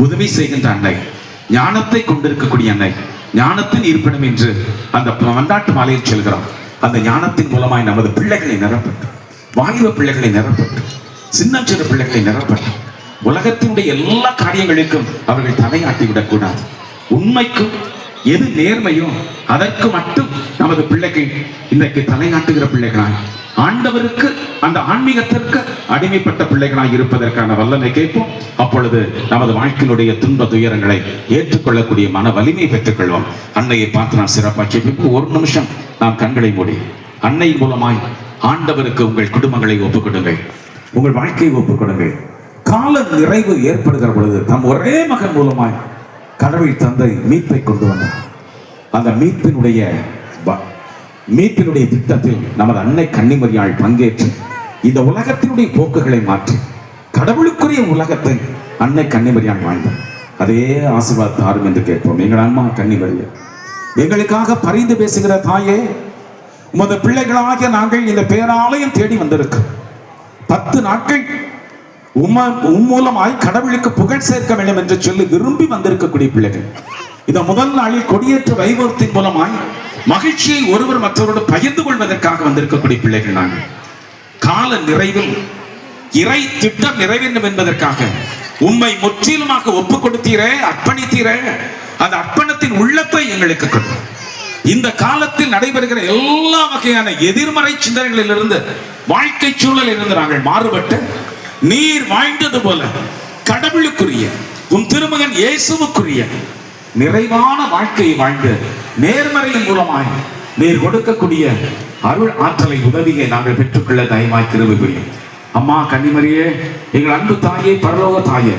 [SPEAKER 8] உதவி செய்கின்ற அன்னை, ஞானத்தை கொண்டிருக்கக்கூடிய அன்னை, ஞானத்தின் இருப்பிடம் என்று அந்த மன்றாட்டு மாலையில் செல்கிறோம். அந்த ஞானத்தின் மூலமாய் நமது பிள்ளைகளை நிரப்பட்டு, வாலிப பிள்ளைகளை நிரப்பட்டு, சின்னஞ்சிறு பிள்ளைகளை நிரப்பட்டு, உலகத்தினுடைய எல்லா காரியங்களுக்கும் அவர்கள் தலையாட்டிவிடக் கூடாது. உண்மைக்கும் எது நேர்மையோ அதற்கு மட்டும் நமது பிள்ளைகள் இன்றைக்கு தலையாட்டுகிற பிள்ளைகளாய், ஆண்டவருக்கு அந்த ஆன்மீகத்திற்கு அடிமைப்பட்ட பிள்ளைகளாய் இருப்பதற்கான வல்லமை கேட்போம். அப்பொழுது நமது வாழ்க்கையினுடைய துன்ப துயரங்களை ஏற்றுக்கொள்ளக்கூடிய மன வலிமை பெற்றுக்கொள்வோம். அன்னையை பார்த்து நாம் சிறப்பாக ஜெபிப்போம். ஒரு நிமிஷம் நாம் கண்களை மூடி அன்னை மூலமாய் ஆண்டவருக்கு உங்கள் குடும்பங்களை ஒப்புக் கொடுங்கள், உங்கள் வாழ்க்கையை ஒப்புக் கொடுங்கள். கால நிறைவு ஏற்படுகிற பொழுது தம் ஒரே மகன் மூலமாய் கடவுள் தந்தை மீட்பை கொண்டு வந்தார். அந்த மீட்பினுடைய திட்டத்தில் நமது அன்னை கன்னிமரியாள் பங்கேற்று இந்த உலகத்தினுடைய போக்குகளை மாற்றி கடவுளுக்குரிய உலகத்தை அன்னை கன்னிமரியாள் வாழ்ந்தார். அதே ஆசீர்வாதத்தை தாரும் என்று கேட்போம். எங்கள் அம்மா கன்னிமரியாள், எங்களுக்காக பரிந்து பேசுகிற தாயே, உமது பிள்ளைகளாகிய நாங்கள் இந்த பேராலயம் தேடி வந்திருக்கோம். 10 நாட்கள் மூலமாய் கடவுளுக்கு புகழ் சேர்க்க வேண்டும் என்று சொல்லி விரும்பி வந்திருக்கக்கூடிய பிள்ளைகள், இந்த முதல் நாளில் கொடியேற்ற வைபவத்தின் மூலமாய் மகிழ்ச்சியை ஒருவர் மற்றவரோடு பகிர்ந்து கொள்வதற்காக வந்திருக்கக்கூடிய பிள்ளைகள் நாங்கள். கால நிறைவில் இறை திட்டம் நிறைவேறும் என்பதற்காக உம்மை முற்றிலுமாக ஒப்புக் கொடுத்தீரே, அர்ப்பணித்தீரே. அந்த அர்ப்பணத்தின் உள்ளத்தை எங்களுக்கு கொடு. இந்த காலத்தில் நடைபெறுகிற எல்லா வகையான எதிர்மறை சிந்தனைகளிலிருந்து, வாழ்க்கை சூழலில் இருந்து நாங்கள் மாறுபட்டு நீர் வாழ்ந்தது போல கடவுளுக்குரிய உன் திருமகன் இயேசுவுக்குரிய நிறைவான வாழ்க்கையை வாழ்ந்து நேர்மறையின் மூலமாய் நீர் கொடுக்கக்கூடிய அருள் ஆற்றலை உதவியை நாங்கள் பெற்றுக்கொள்ள தயவாய் கிருபை புரியும். அம்மா கன்னிமரியே, எங்கள் அன்பு தாயே, பரலோக தாயே,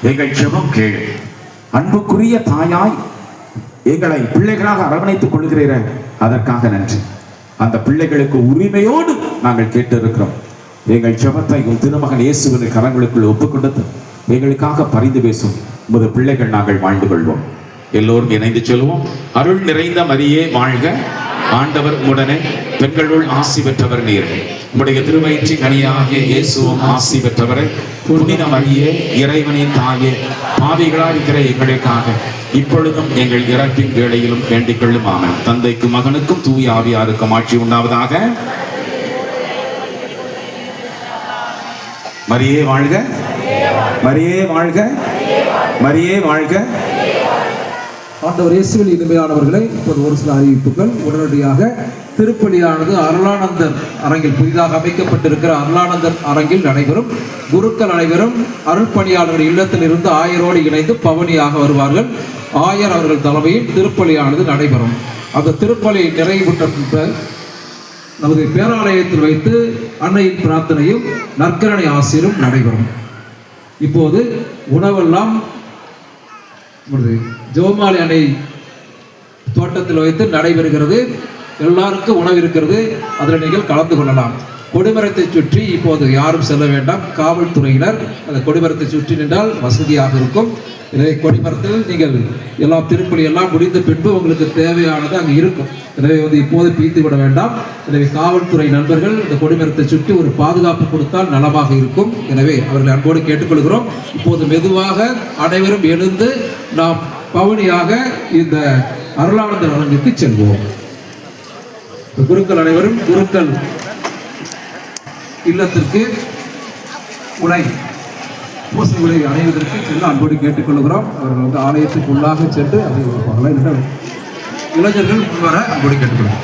[SPEAKER 8] எங்கள் ஜெபம் கேளு. அன்புக்குரிய தாயாய் எங்களை பிள்ளைகளாக அரவணைத்துக் கொள்கிறீர்கள், அதற்காக நன்றி. அந்த பிள்ளைகளுக்கு உரிமையோடு நாங்கள் கேட்டு இருக்கிறோம். எங்கள் ஜெபத்தை உன் திருமகன் இயேசுவின் கரங்களுக்குள் ஒப்புக் கொடுத்து எங்களுக்காக பரிந்து பேசும் உமது பிள்ளைகள் நாங்கள் வாழ்ந்து கொள்வோம். எல்லோரும் இணைந்து சொல்வோம். அருள் நிறைந்த மரியே வாழ்க, ஆண்டவர் உடனே, பெண்களுள் ஆசி பெற்றவர் நீர். உம்முடைய திருவயிற்றின் கனியாகிய இயேசுவும் ஆசி பெற்றவரை. புனித மரியே, இறைவனின் தாயே, பாவிகளாய் இருக்கிற எங்களுக்காக இப்பொழுதும் எங்கள் இறப்பின் வேளையிலும் வேண்டிக் கொள்ளும். ஆமென். தந்தைக்கும் மகனுக்கும் தூய ஆவியாருக்கும் ஆட்சி உண்டாவதாக. மரியே வாழ்க, மரியே வாழ்க, மரியே வாழ்க.
[SPEAKER 6] ஆண்டவர் இயேசுவில் இனிமையானவர்களை, இப்போது ஒரு சில அறிவிப்புகள். உடனடியாக திருப்பலியானது அருளானந்தர் அரங்கில், புதிதாக அமைக்கப்பட்டிருக்கிற அருளானந்தர் அரங்கில் நடைபெறும். குருக்கள் அனைவரும் அருள் பணியாளர்கள் இல்லத்தில் இருந்து ஆயரோடு இணைந்து பவனியாக வருவார்கள். ஆயர் அவர்கள் தலைமையில் திருப்பலியானது நடைபெறும். அந்த திருப்பலி நிறைவுற்ற நமது பேராலயத்தில் வைத்து அன்னையின் பிரார்த்தனையும் நற்கரணை ஆசிரும் நடைபெறும். இப்போது உணவெல்லாம் ஜெபமாலை அன்னை தோட்டத்தில் வைத்து நடைபெறுகிறது. எல்லாருக்கும் உணவு இருக்கிறது, அதில் நீங்கள் கலந்து கொள்ளலாம். கொடிமரத்தை சுற்றி இப்போது யாரும் செல்ல வேண்டாம். காவல்துறையினர் அந்த கொடிமரத்தை சுற்றி நின்றால் வசதியாக இருக்கும். எனவே கொடிமரத்தில் நீங்கள் எல்லாம் திருப்பலி எல்லாம் முடிந்த பின்பு உங்களுக்கு தேவையானது அங்கே இருக்கும். எனவே இப்போது பீத்து விட வேண்டாம். எனவே காவல்துறை நண்பர்கள் இந்த கொடிமரத்தை சுற்றி ஒரு பாதுகாப்பு கொடுத்தால் நலமாக இருக்கும். எனவே அவர்களை அன்போடு கேட்டுக்கொள்கிறோம். இப்போது மெதுவாக அனைவரும் எழுந்து நாம் பவனியாக இந்த அருளானந்தர் அரங்குக்கு செல்வோம். குருக்கள் அனைவரும் குருக்கள் இல்லத்திற்கு உடை பூசை உடை அணிவதற்கு செல்ல அன்போடு கேட்டுக்கொள்கிறோம். அவர்கள் ஆலயத்துக்கு உள்ளாக சென்று அதை இருப்பார்கள். இளைஞர்கள் வர அன்போடு கேட்டுக்கொள்கிறோம்.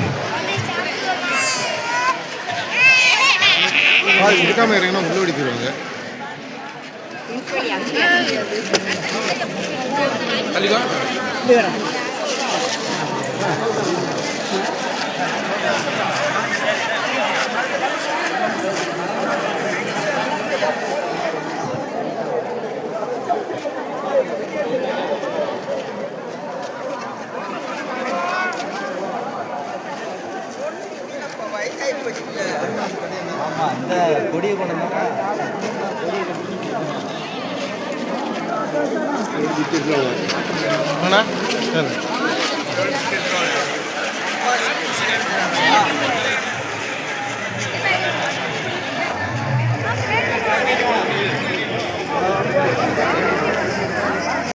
[SPEAKER 9] அந்த கொடியை கொண்டு வந்தா